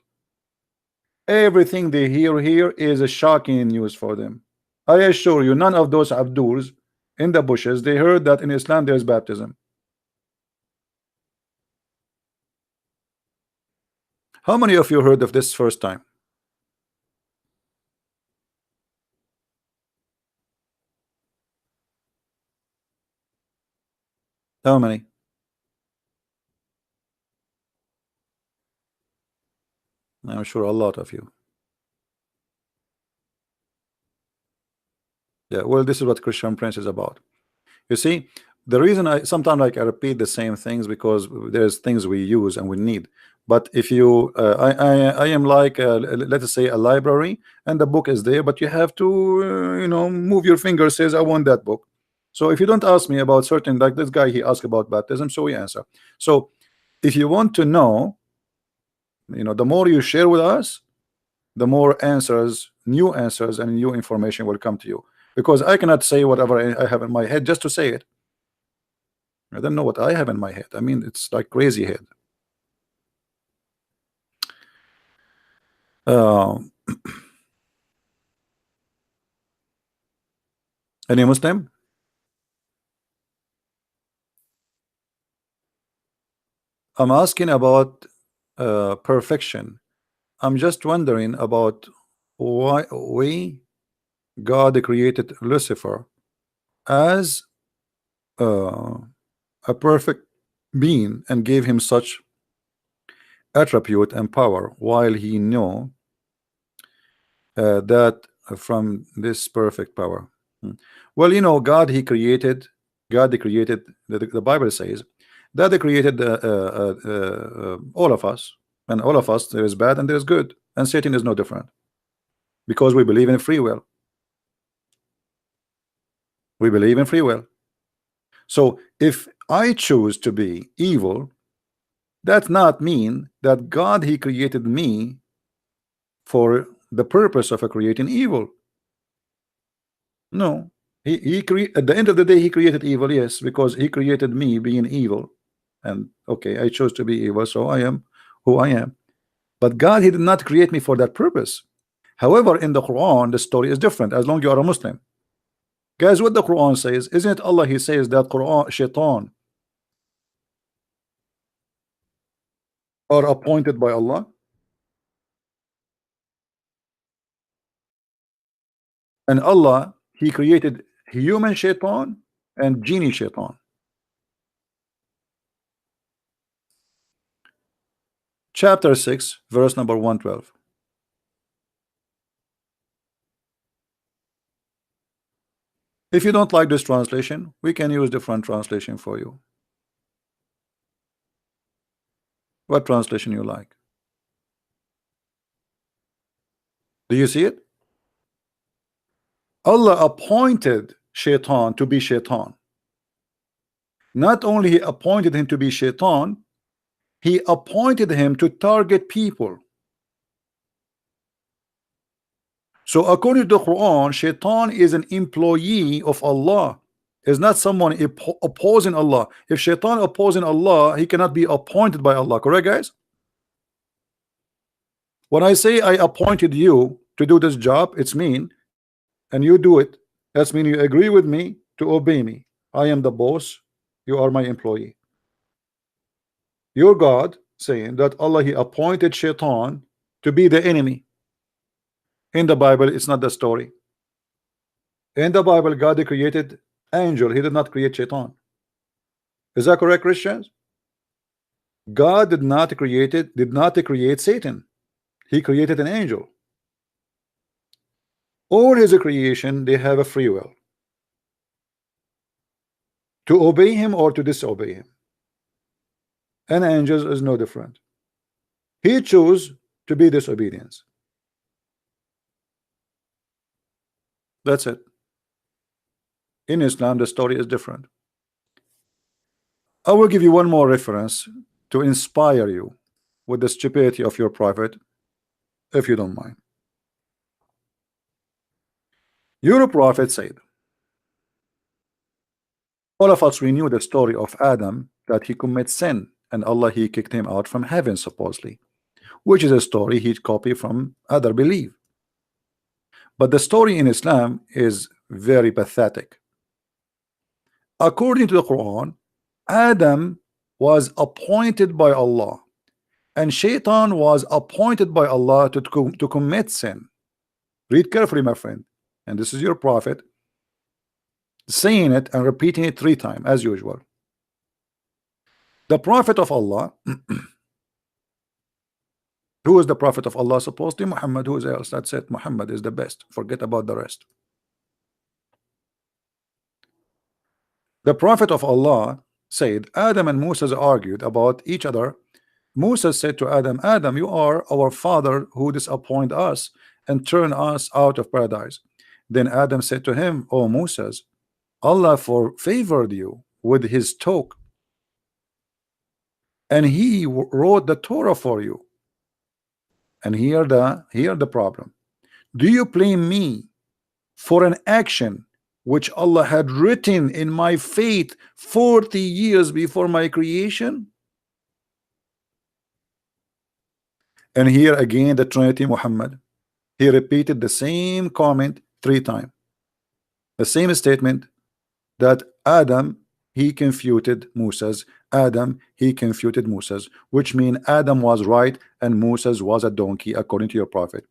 Everything they hear here is a shocking news for them. I assure you, none of those Abduls in the bushes they heard that in Islam there is baptism. How many of you heard of this first time? How many? I'm sure a lot of you. Yeah, well, this is what Christian Prince is about. You see, the reason I sometimes like I repeat the same things because there's things we use and we need. But if you, I am like let us say a library, and the book is there, but you have to, you know, move your finger. Says I want that book. So if you don't ask me about certain, like this guy, he asked about baptism, so we answer. So if you want to know, you know, the more you share with us, the more answers, new answers, and new information will come to you. Because I cannot say whatever I have in my head just to say it. I don't know what I have in my head. I mean, it's like crazy head. Uh, any Muslim? I'm asking about perfection. I'm just wondering about why God created Lucifer as a perfect being and gave him such attribute and power, while he knew that from this perfect power. Well, you know, God he created, the Bible says that he created all of us, and all of us, there is bad and there is good, and Satan is no different, because we believe in free will. We believe in free will. So if I choose to be evil, that's not mean that God he created me for the purpose of creating evil. No, at the end of the day he created evil, yes, because he created me being evil, and okay, I chose to be evil, so I am who I am. But God he did not create me for that purpose. However, in the Quran the story is different. As long as you are a Muslim, guys, what the Quran says, isn't it Allah he says that Quran shaitan are appointed by Allah, and Allah he created human shaitan and genie shaitan. Chapter 6 verse number 112. If you don't like this translation, we can use different translation for you. What translation you like? Do you see it? Allah appointed Shaitan to be Shaitan. Not only he appointed him to be Shaitan, he appointed him to target people. So according to the Quran, Shaitan is an employee of Allah. Is not someone opposing Allah. If Shaitan opposing Allah, he cannot be appointed by Allah. Correct, guys? When I say I appointed you to do this job, it's mean, and you do it. That's mean you agree with me to obey me. I am the boss. You are my employee. Your God saying that Allah he appointed Shaitan to be the enemy. In the Bible, it's not the story. In the Bible, God created angel. He did not create Shaitan. Is that correct, Christians? God did not create Satan. He created an angel. All his creation, they have a free will to obey him or to disobey him. And angels is no different. He chose to be disobedience. That's it. In Islam, the story is different. I will give you one more reference to inspire you with the stupidity of your prophet, if you don't mind. Your prophet said, all of us, we knew the story of Adam, that he commits sin and Allah he kicked him out from heaven supposedly, which is a story he'd copy from other belief. But the story in Islam is very pathetic. According to the Quran, Adam was appointed by Allah and Shaitan was appointed by Allah to commit sin. Read carefully, my friend, and this is your prophet saying it and repeating it 3 times as usual. The prophet of Allah who is the prophet of Allah supposed to be? Muhammad. Who is else? That's it. Muhammad is the best. Forget about the rest. The prophet of Allah said Adam and Moses argued about each other. Moses said to Adam, Adam, you are our father who disappoint us and turn us out of paradise. Then Adam said to him, O Moses, Allah favored you with his talk and he wrote the Torah for you. And here the problem. Do you blame me for an action which Allah had written in my fate 40 years before my creation? And here again the Trinity Muhammad, he repeated the same comment 3 times, the same statement, that Adam he confuted Moses, Adam he confuted Moses, which means Adam was right and Moses was a donkey according to your prophet.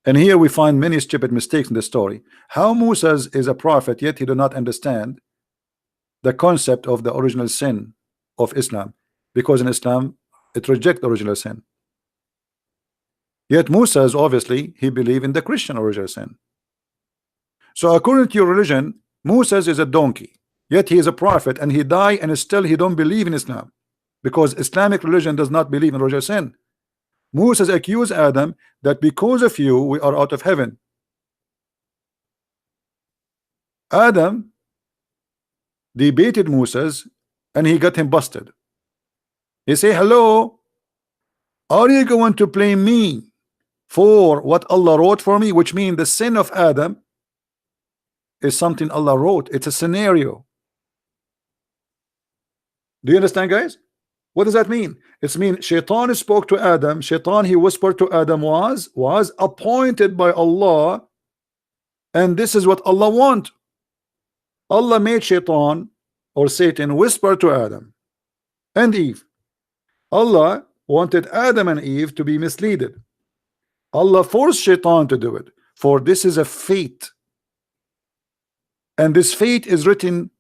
And here we find many stupid mistakes in the story. How Moses is a prophet yet he do not understand the concept of the original sin of Islam, because in Islam it rejects original sin. Yet Moses obviously he believed in the Christian original sin. So according to your religion, Moses is a donkey, yet he is a prophet and he died and still he don't believe in Islam, because Islamic religion does not believe in original sin. Moses accused Adam that because of you we are out of heaven. Adam debated Moses and he got him busted. He say, hello, are you going to blame me for what Allah wrote for me? Which means the sin of Adam is something Allah wrote. It's a scenario. Do you understand, guys? What does that mean? It's mean Shaitan spoke to Adam. Shaitan he whispered to Adam was appointed by Allah, and this is what Allah want. Allah made Shaitan or Satan whisper to Adam and Eve. Allah wanted Adam and Eve to be misleaded. Allah forced Shaitan to do it, for this is a fate, and this fate is written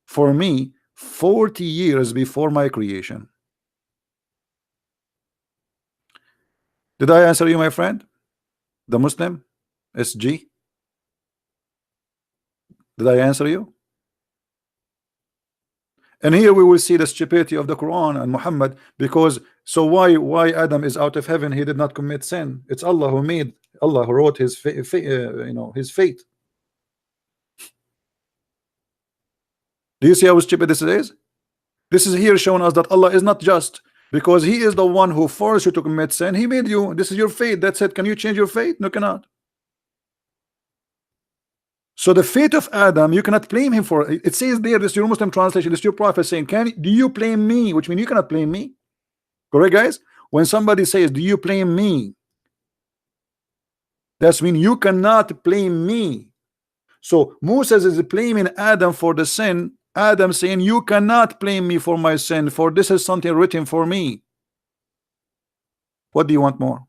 for me 40 years before my creation. Did I answer you, my friend? The Muslim SG? Did I answer you? And here we will see the stupidity of the Quran and Muhammad, because So why Adam is out of heaven? He did not commit sin. It's Allah who made, Allah who wrote his his fate. Do you see how stupid this is? This is here showing us that Allah is not just, because He is the one who forced you to commit sin. He made you. This is your fate. That's it. Can you change your fate? No, cannot. So the fate of Adam, you cannot blame him for it. It says there, this is your Muslim translation, this is your prophet saying, do you blame me? Which means you cannot blame me. Correct, guys? When somebody says, do you blame me? That's mean you cannot blame me. So Moses is blaming Adam for the sin. Adam saying, you cannot blame me for my sin, for this is something written for me. What do you want more?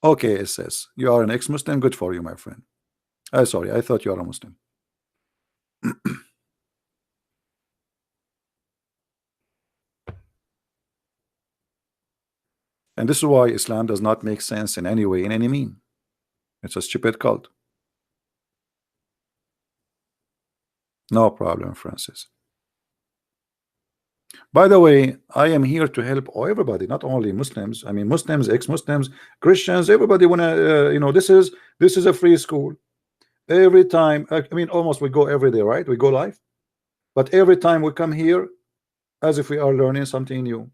Okay, it says you are an ex-Muslim. Good for you, my friend. Sorry, I thought you are a Muslim. And this is why Islam does not make sense in any way, in any mean. It's a stupid cult. No problem, Francis. By the way, I am here to help everybody, not only Muslims. I mean, Muslims, ex-Muslims, Christians, everybody wanna, this is a free school. Every time, I mean, almost we go every day, right? We go live, but every time we come here, as if we are learning something new.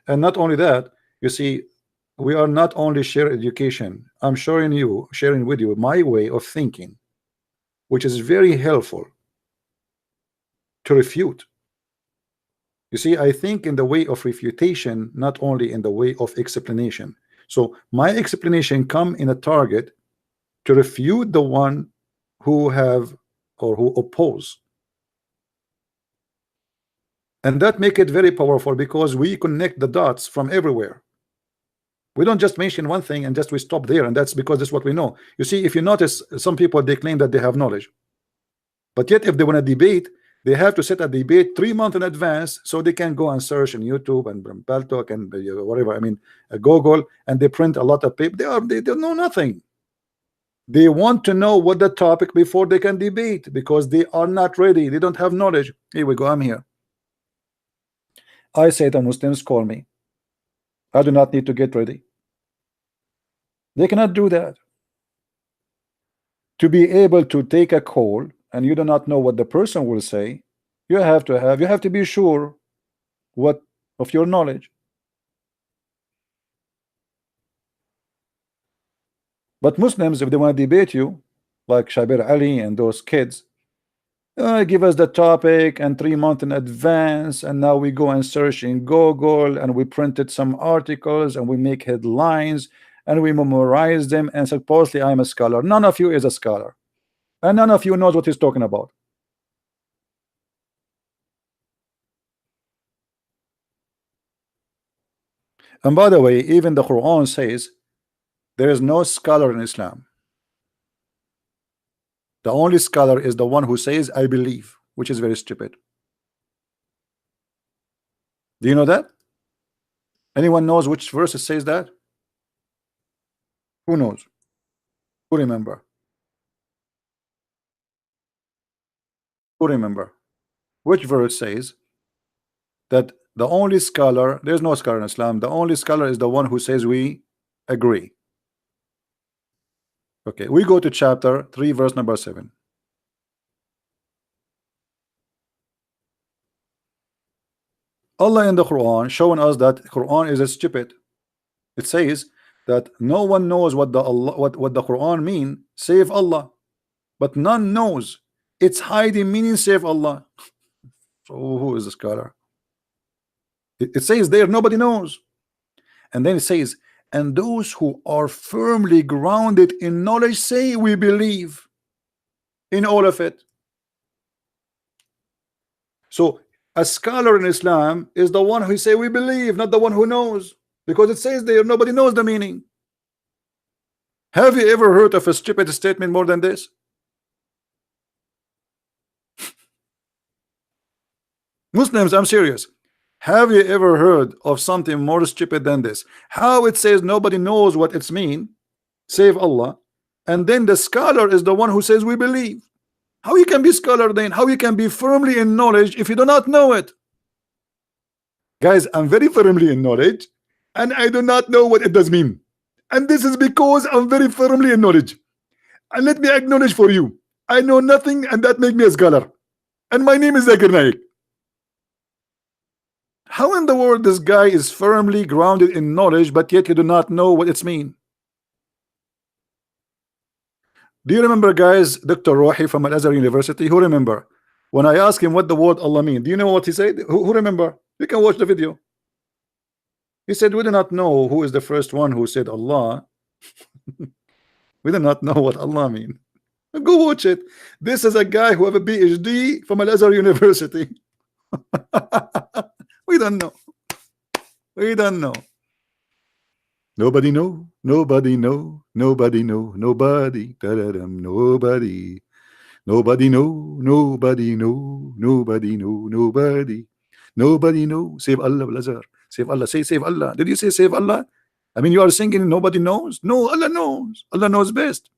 And not only that, you see, we are not only sharing education. I'm sharing with you my way of thinking, which is very helpful to refute. You see, I think in the way of refutation, not only in the way of explanation. So my explanation come in a target to refute the one who have or who oppose. And that make it very powerful because we connect the dots from everywhere. We don't just mention one thing and just we stop there, and that's because that's what we know. You see, if you notice, some people, they claim that they have knowledge, but yet if they want to debate, they have to set a debate 3 months in advance so they can go and search on YouTube and Paltalk and whatever, I mean Google, and they print a lot of paper. They don't know nothing. They want to know what the topic before they can debate because they are not ready. They don't have knowledge. Here we go. I'm here. I say the Muslims call me. I do not need to get ready. They cannot do that. To be able to take a call and you do not know what the person will say, you have to be sure what of your knowledge. But Muslims, if they want to debate you, like Shabir Ali and those kids, give us the topic and 3 months in advance, and now we go and search in Google and we printed some articles and we make headlines and we memorize them, and supposedly I'm a scholar. None of you is a scholar, and none of you knows what he's talking about. And by the way, even the Quran says there is no scholar in Islam. The only scholar is the one who says I believe, which is very stupid. Do you know that? Anyone knows which verse says that? Who knows? Who remember? Who remember? Which verse says that the only scholar, there's no scholar in Islam, the only scholar is the one who says we agree? Okay, we go to chapter 3, verse number 7. Allah in the Quran showing us that Quran is stupid. It says that no one knows what the Quran mean save Allah, but none knows its hiding meaning save Allah. So who is the scholar? It says there nobody knows, and then it says, and those who are firmly grounded in knowledge say we believe in all of it. So a scholar in Islam is the one who say we believe, not the one who knows, because it says there nobody knows the meaning. Have you ever heard of a stupid statement more than this? Muslims, I'm serious. Have you ever heard of something more stupid than this? How it says nobody knows what it's mean save Allah, and then the scholar is the one who says we believe. How you can be scholar then? How you can be firmly in knowledge if you do not know it? Guys, I'm very firmly in knowledge, and I do not know what it does mean. And this is because I'm very firmly in knowledge. And let me acknowledge for you, I know nothing, and that makes me a scholar. And my name is Zakir Naik. How in the world this guy is firmly grounded in knowledge, but yet you do not know what it's mean? Do you remember, guys, Dr. Rohi from Al-Azhar University? Who remember? When I asked him what the word Allah mean, do you know what he said? Who remember? You can watch the video. He said, we do not know who is the first one who said Allah. We do not know what Allah mean. Go watch it. This is a guy who have a PhD from Al-Azhar University. We don't know. We don't know. Nobody know. Nobody know. Nobody know. Nobody. Da-da-dum, nobody. Nobody know. Nobody know. Nobody know. Nobody. Nobody know. Save Allah, Al-Azhar. Save Allah. Say save Allah. Did you say save Allah? I mean, you are singing nobody knows. No, Allah knows. Allah knows best.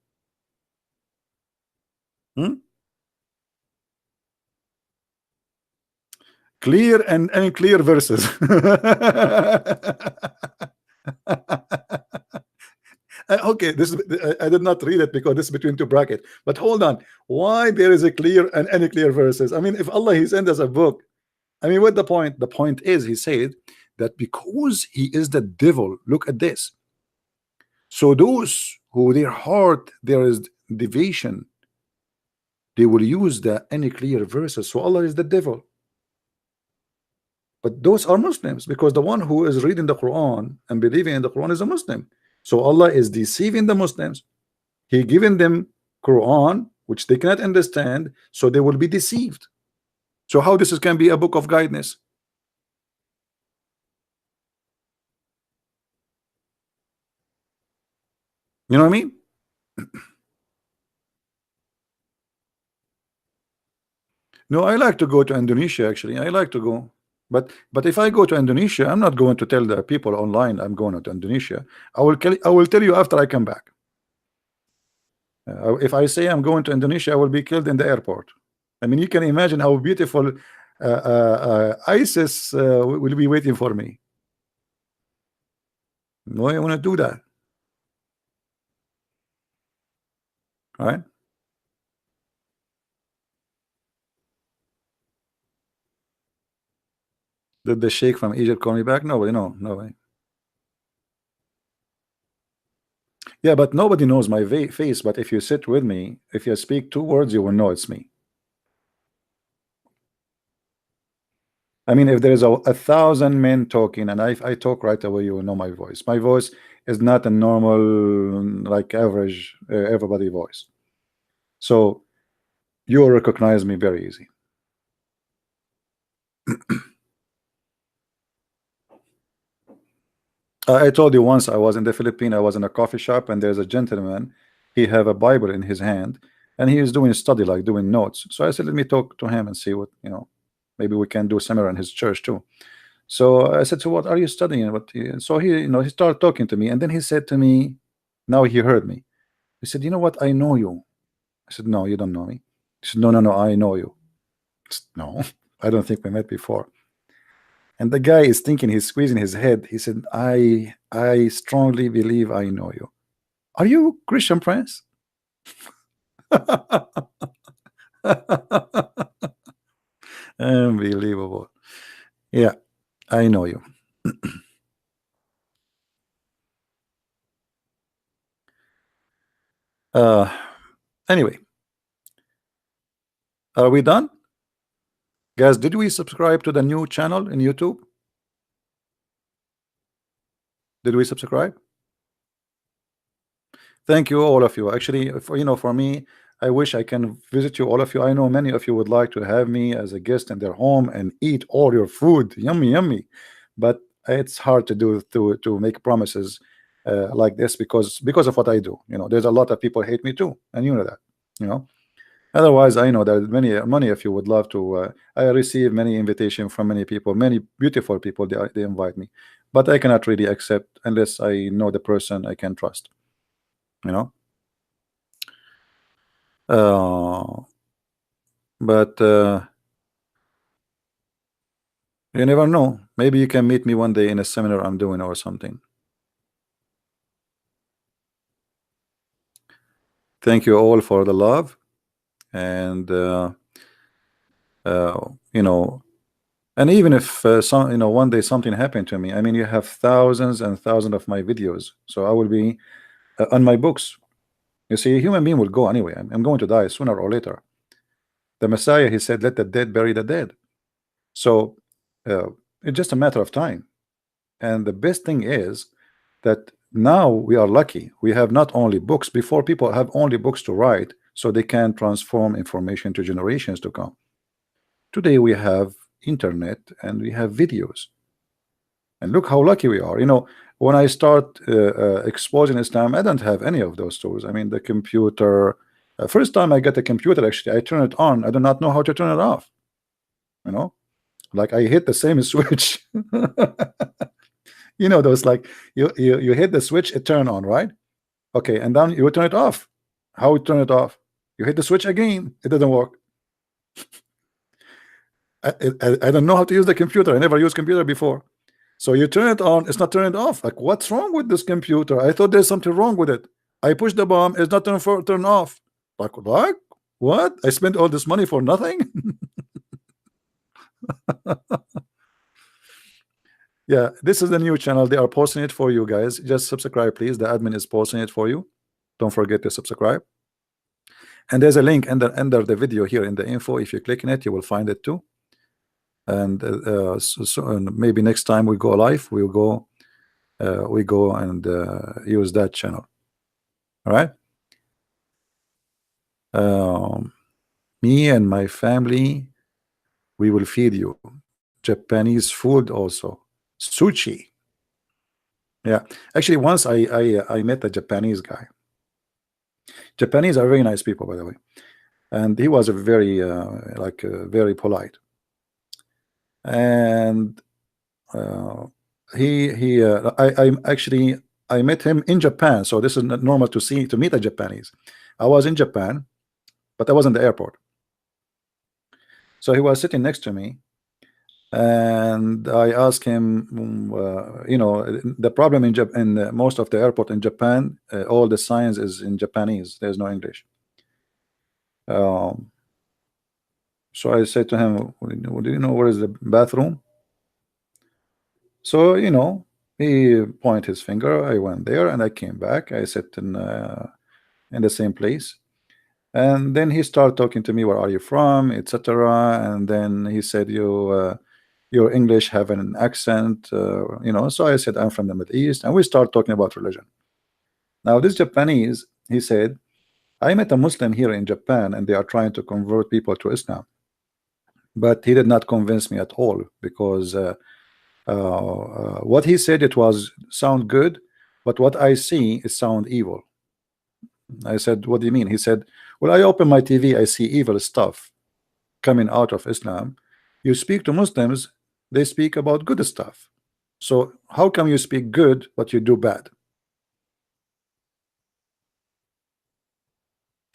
Clear and unclear verses. Okay, this is, I did not read it because this is between two brackets. But hold on, why there is a clear and unclear verses? I mean, if Allah he sent us a book, I mean, what the point? The point is, he said that because he is the devil. Look at this. So those who their heart there is deviation, they will use the unclear verses. So Allah is the devil. But those are Muslims, because the one who is reading the Quran and believing in the Quran is a Muslim. So Allah is deceiving the Muslims. He given them Quran which they cannot understand, so they will be deceived. So how this can be a book of guidance? You know what I mean? No, I like to go to Indonesia. Actually, I like to go. But if I go to Indonesia, I'm not going to tell the people online I'm going to Indonesia. I will tell you after I come back. If I say I'm going to Indonesia, I will be killed in the airport. I mean, you can imagine how beautiful ISIS will be waiting for me. No, I want to do that. Right? Did the sheikh from Egypt call me back? Nobody, no way. Yeah, but nobody knows my face. But if you sit with me, if you speak 2 words, you will know it's me. I mean, if there is a 1,000 men talking and I talk right away, you will know my voice. My voice is not a normal, like average, everybody voice. So you will recognize me very easy. I told you once I was in the Philippines. I was in a coffee shop and there's a gentleman. He have a Bible in his hand and he is doing study, like doing notes. So I said, let me talk to him and see what, you know, maybe we can do seminar in his church too. So I said, so what are you studying? So he, you know, he started talking to me, and then he said to me, now he heard me. He said, you know what? I know you. I said, no, you don't know me. He said, no, I know you. I said, no, I don't think we met before. And the guy is thinking, he's squeezing his head. He said, I strongly believe I know you. Are you Christian Prince? Unbelievable. Yeah, I know you. Anyway, are we done? Guys, did we subscribe to the new channel in YouTube? Did we subscribe? Thank you, all of you. Actually, for me, I wish I can visit you, all of you. I know many of you would like to have me as a guest in their home and eat all your food. Yummy, yummy. But it's hard to do, to make promises like this because of what I do. There's a lot of people hate me too, and you know that. Otherwise, I know that many of you would love to. I receive many invitations from many people, many beautiful people. They invite me, but I cannot really accept unless I know the person I can trust. But You never know. Maybe you can meet me one day in a seminar I'm doing or something. Thank you all for the love, and you know, and even if some, you know, one day something happened to me, I mean, you have thousands and thousands of my videos, so I will be on my books. You see, a human being will go anyway. I'm going to die sooner or later. The Messiah, he said, let the dead bury the dead. So it's just a matter of time. And the best thing is that now we are lucky. We have not only books. Before, people have only books to write so they can transform information to generations to come. Today we have internet and we have videos. And look how lucky we are. You know, when I start exposing Islam, I don't have any of those tools. I mean, the computer. First time I get a computer, actually, I turn it on. I do not know how to turn it off. You know, like I hit the same switch. You know, those like you hit the switch, it turn on, right? Okay, and then you turn it off. How you turn it off? You hit the switch again, it doesn't work. I don't know how to use the computer. I never used computer before. So you turn it on, it's not turning off. Like, what's wrong with this computer? I thought there's something wrong with it. I push the bomb, it's not turn off. Like what? I spent all this money for nothing. Yeah, this is the new channel. They are posting it for you guys. Just subscribe, please. The admin is posting it for you. Don't forget to subscribe. And there's a link under the video here in the info. If you click on it, you will find it too. And and maybe next time we go live, we go and use that channel. All right. Me and my family, we will feed you Japanese food also, sushi. Yeah, actually, once I met a Japanese guy. Japanese are very nice people, by the way, and he was a very very polite. And I met him in Japan, so this is not normal to meet a Japanese. I was in Japan, but I was in the airport. So he was sitting next to me, and I asked him, you know, the problem in most of the airport in Japan, all the signs is in Japanese. There's no English. So I said to him, do you know where is the bathroom? So, you know, he pointed his finger. I went there and I came back. I sat in the same place. And then he started talking to me, where are you from, etc. And then he said, your English have an accent, you know. So I said, I'm from the Middle East. And we started talking about religion. Now, this Japanese, he said, I met a Muslim here in Japan and they are trying to convert people to Islam. But he did not convince me at all, because what he said, it was sound good, but what I see is sound evil. I said, what do you mean? He said, well, I open my TV, I see evil stuff coming out of Islam. You speak to Muslims, they speak about good stuff. So how come you speak good but you do bad?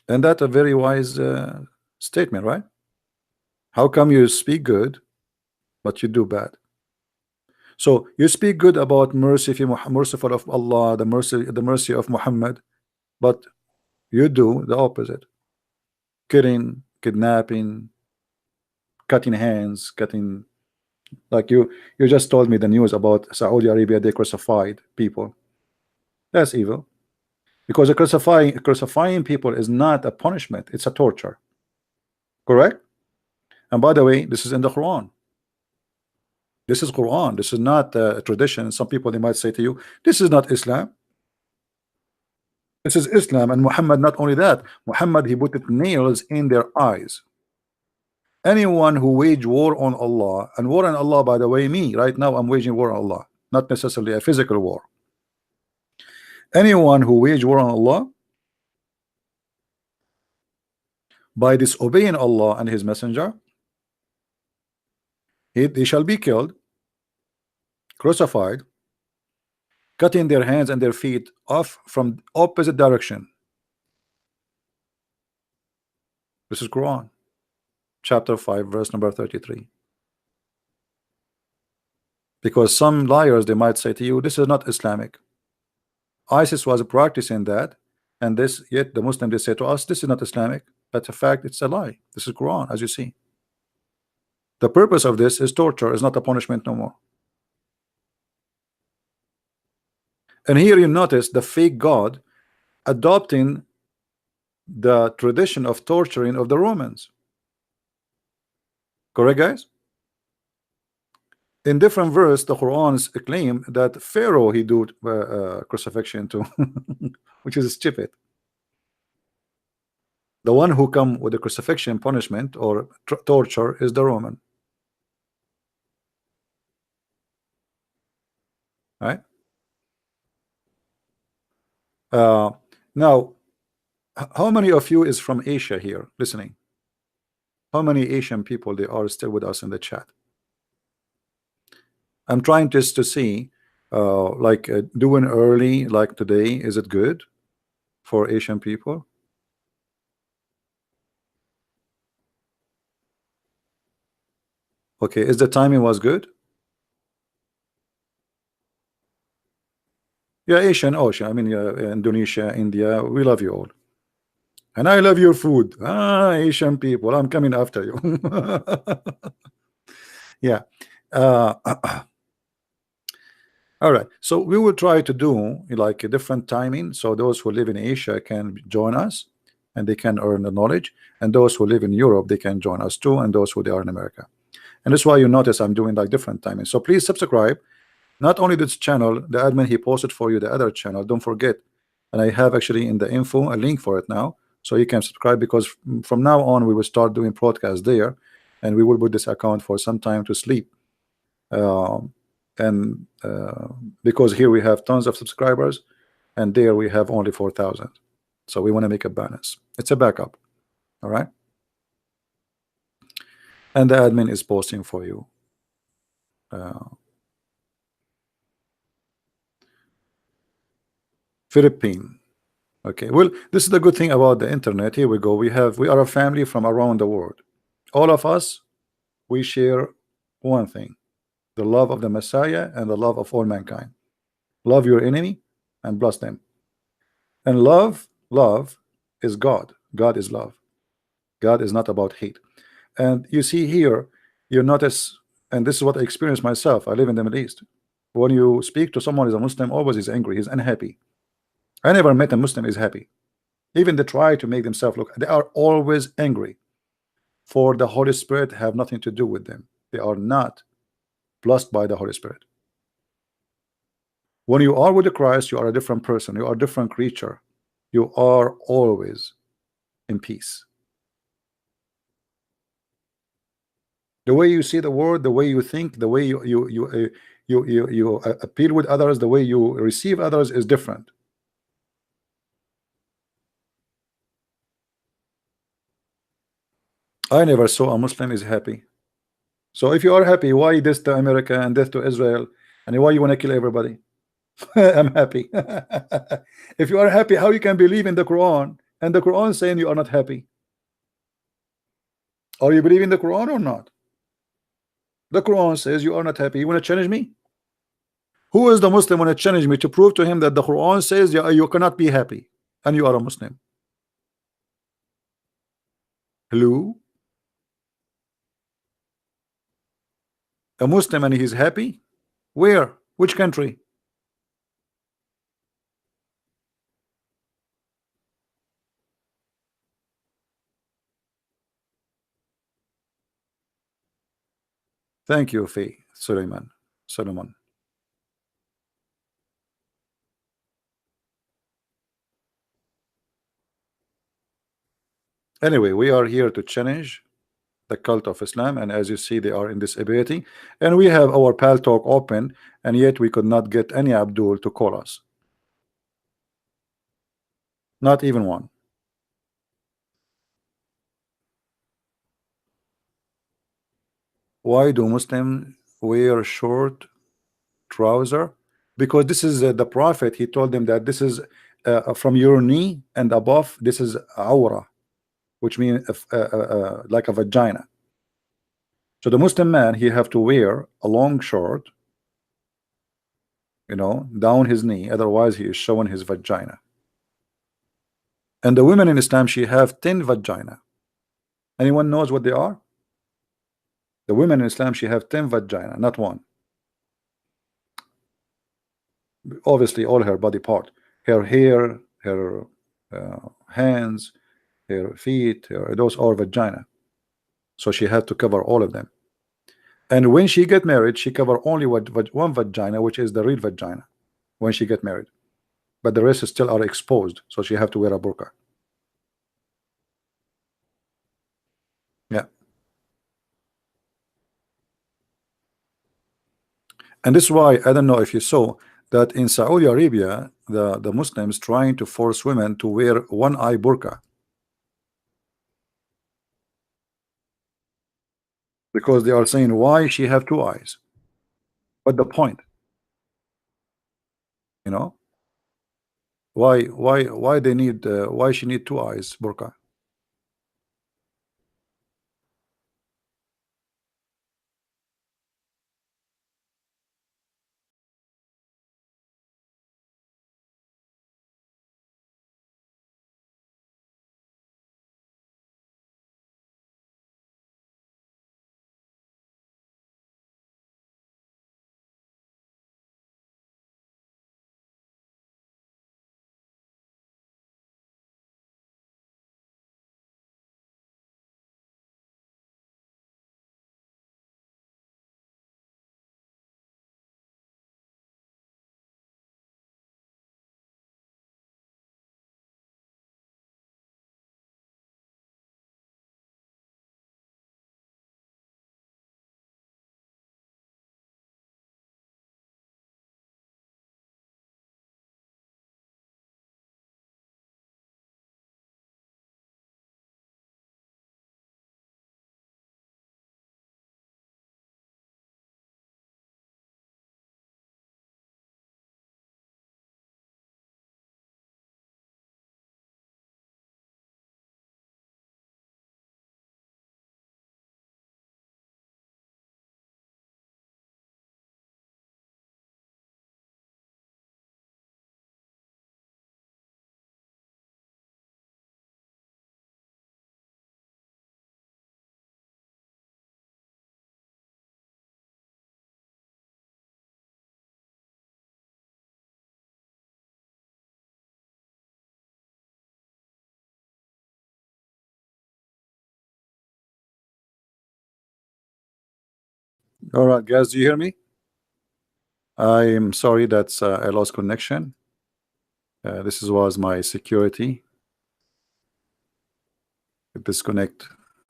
And that's a very wise statement, right? How come you speak good but you do bad? So you speak good about merciful of Allah, the mercy of Muhammad, but you do the opposite: killing, kidnapping, cutting hands, cutting. Like you just told me the news about Saudi Arabia. They crucified people. That's evil, because crucifying people is not a punishment; it's a torture. Correct? And by the way, this is in the Quran. This is Quran. This is not a tradition. Some people, they might say to you, this is not Islam. This is Islam. And Muhammad, not only that, Muhammad, he put nails in their eyes. Anyone who wage war on Allah, and war on Allah, by the way, me right now, I'm waging war on Allah, not necessarily a physical war. Anyone who wage war on Allah by disobeying Allah and his messenger, he shall be killed, crucified, cutting their hands and their feet off from opposite direction. This is Quran chapter 5 verse number 33. Because some liars, they might say to you, this is not Islamic. ISIS was practicing that, and this, yet the Muslim, they say to us, this is not Islamic. But in fact, it's a lie. This is Quran, as you see. The purpose of this is torture, is not a punishment no more. And here you notice the fake God adopting the tradition of torturing of the Romans. Correct, guys? In different verse, the Quran's claim that Pharaoh he do crucifixion to, which is stupid. The one who come with the crucifixion punishment or torture is the Roman. Right? Now, how many of you is from Asia here listening? How many Asian people they are still with us in the chat? I'm trying just to see, doing early like today, is it good for Asian people? Okay, is the timing was good? Yeah, Asian, Ocean. I mean, Indonesia, India. We love you all, and I love your food. Asian people, I'm coming after you. Yeah. All right. So we will try to do like a different timing, so those who live in Asia can join us, and they can earn the knowledge. And those who live in Europe, they can join us too. And those who they are in America. And that's why you notice I'm doing like different timing. So please subscribe. Not only this channel, the admin he posted for you the other channel. Don't forget. And I have actually in the info a link for it now, so you can subscribe, because from now on we will start doing broadcasts there, and we will put this account for some time to sleep. Because here we have tons of subscribers, and there we have only 4,000. So we want to make a balance. It's a backup. All right. And the admin is posting for you. Philippine. Okay, well, this is the good thing about the internet. Here we go. We are a family from around the world. All of us, we share one thing: the love of the Messiah and the love of all mankind. Love your enemy and bless them. And love is God. God is love. God is not about hate. And you see here, you notice, and this is what I experienced myself. I live in the Middle East. When you speak to someone who is a Muslim, always is angry. He's unhappy. I never met a Muslim is happy. Even they try to make themselves look. They are always angry. For the Holy Spirit have nothing to do with them. They are not blessed by the Holy Spirit. When you are with the Christ, you are a different person. You are a different creature. You are always in peace. The way you see the world, the way you think, the way you appeal with others, the way you receive others is different. I never saw a Muslim is happy. So if you are happy, why this to America and death to Israel, and why you want to kill everybody? I'm happy. If you are happy, how you can believe in the Quran and the Quran saying you are not happy? Are you believing the Quran or not? The Quran says you are not happy. You want to challenge me? Who is the Muslim want to challenge me to prove to him that the Quran says you cannot be happy and you are a Muslim? Hello? A Muslim and he's happy? Where? Which country? Thank you, Faye. Solomon. Anyway, we are here to challenge the cult of Islam, and as you see, they are in this ability, and we have our pal talk open, and yet we could not get any Abdul to call us. Not even one. Why do Muslims wear short trouser? Because this is the Prophet. He told them that this is from your knee and above. This is awra, which means like a vagina. So the Muslim man, he have to wear a long short you know, down his knee, otherwise he is showing his vagina. And the women in Islam, she have 10 vagina. Anyone knows what they are? The women in Islam, she have 10 vagina, not one. Obviously all her body part, her hair, her hands, her feet, those are vagina. So she had to cover all of them. And when she get married, she cover only one vagina, which is the real vagina, when she get married. But the rest still are exposed, so she have to wear a burqa. Yeah. And this is why, I don't know if you saw that in Saudi Arabia, the Muslims trying to force women to wear one eye burqa, because they are saying, why she have two eyes? What the point? You know, why they need why she need two eyes burqa? All right, guys, do you hear me? I'm sorry that I lost connection. This was my security. Disconnect.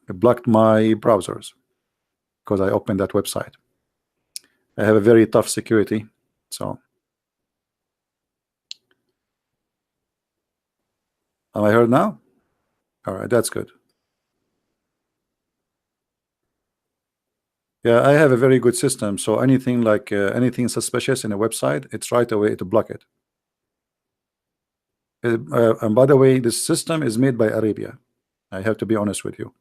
It blocked my browsers because I opened that website. I have a very tough security, so am I heard now? All right, that's good. Yeah, I have a very good system, so anything like anything suspicious in a website, it's right away to block it. And by the way, this system is made by Arabia. I have to be honest with you.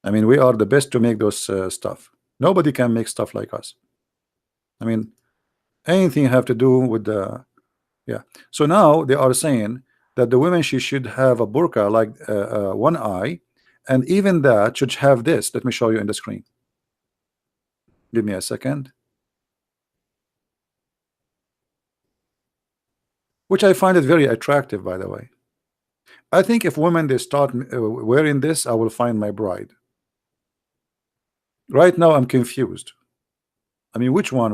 I mean, we are the best to make those stuff. Nobody can make stuff like us. I mean, anything have to do with the yeah. So now they are saying that the women, she should have a burqa like one eye, and even that should have this. Let me show you in the screen. Give me a second. Which I find it very attractive, by the way. I think if women they start wearing this, I will find my bride. Right now I'm confused. I mean, which one?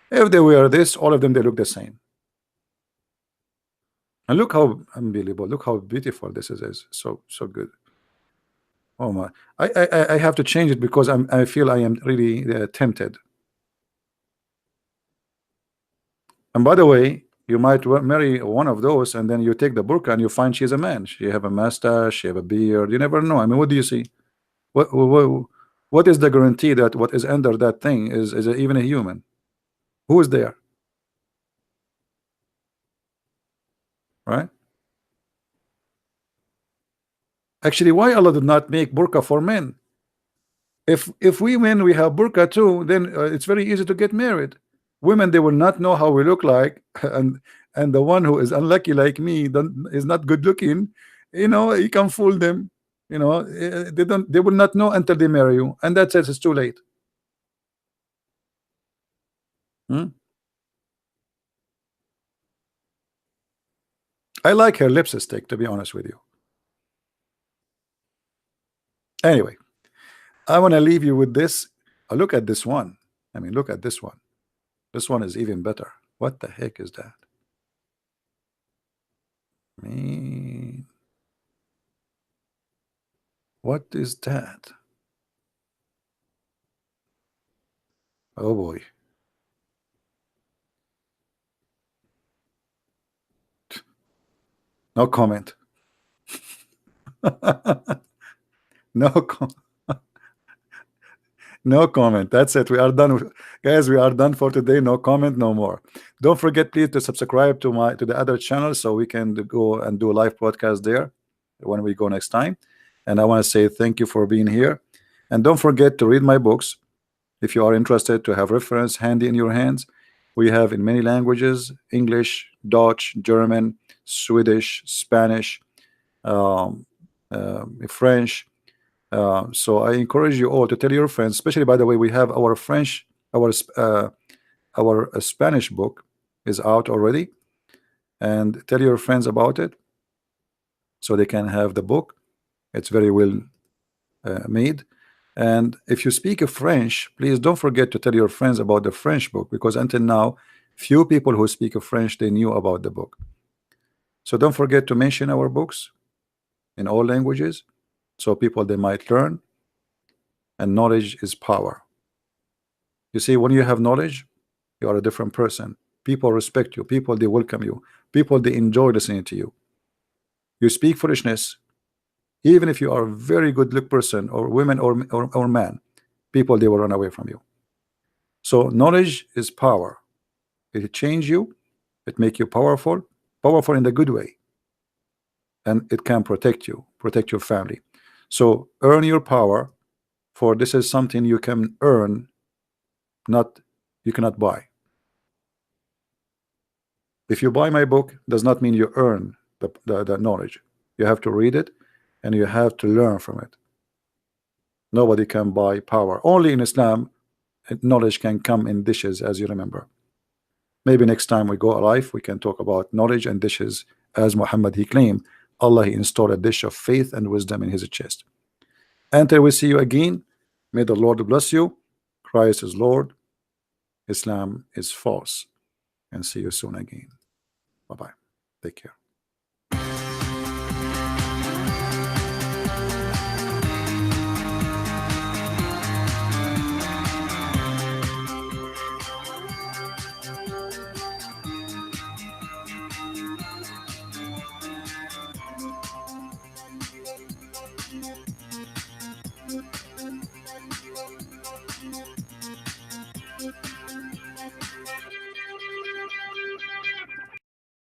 If they wear this, all of them, they look the same. And look how unbelievable, look how beautiful this is. So good. Oh my, I have to change it because I feel I am really tempted. And by the way, you might marry one of those and then you take the burqa and you find she's a man. She have a mustache, she have a beard. You never know. I mean, what do you see? What is the guarantee that what is under that thing is even a human? Who is there? Right? Actually, why Allah did not make burqa for men? If we men we have burqa too, then it's very easy to get married. Women, they will not know how we look like, and the one who is unlucky like me, is not good looking, you can fool them. They will not know until they marry you, and that's it. It's too late. I like her lipstick, to be honest with you. Anyway, I want to leave you with this. Look at this one. I mean, look at this one. This one is even better. What the heck is that? I mean, what is that? Oh boy. No comment. No comment. No comment. That's it. We are done, guys. We are done for today. No comment, no more. Don't forget, please, to subscribe to the other channel so we can go and do a live podcast there when we go next time. And I want to say thank you for being here. And don't forget to read my books if you are interested, to have reference handy in your hands. We have in many languages: English, Dutch, German, Swedish, Spanish, French. So I encourage you all to tell your friends, especially, by the way, we have our French, our Spanish book is out already, and tell your friends about it so they can have the book. It's very well made. And if you speak of French, please don't forget to tell your friends about the French book, because until now, few people who speak of French, they knew about the book. So don't forget to mention our books in all languages, so people, they might learn. And knowledge is power. You see, when you have knowledge, you are a different person. People respect you. People, they welcome you. People, they enjoy listening to you. You speak foolishness, even if you are a very good look person, or women, or man, people, they will run away from you. So knowledge is power. It change you. It make you powerful in the good way, and it can protect you, protect your family. So earn your power, for this is something you can earn, not you cannot buy. If you buy my book, does not mean you earn the knowledge. You have to read it, and you have to learn from it. Nobody can buy power. Only in Islam, knowledge can come in dishes, as you remember. Maybe next time we go live, we can talk about knowledge and dishes, as Muhammad, he claimed Allah, he installed a dish of faith and wisdom in his chest. Until we see you again, may the Lord bless you. Christ is Lord, Islam is false. And see you soon again. Bye-bye. Take care.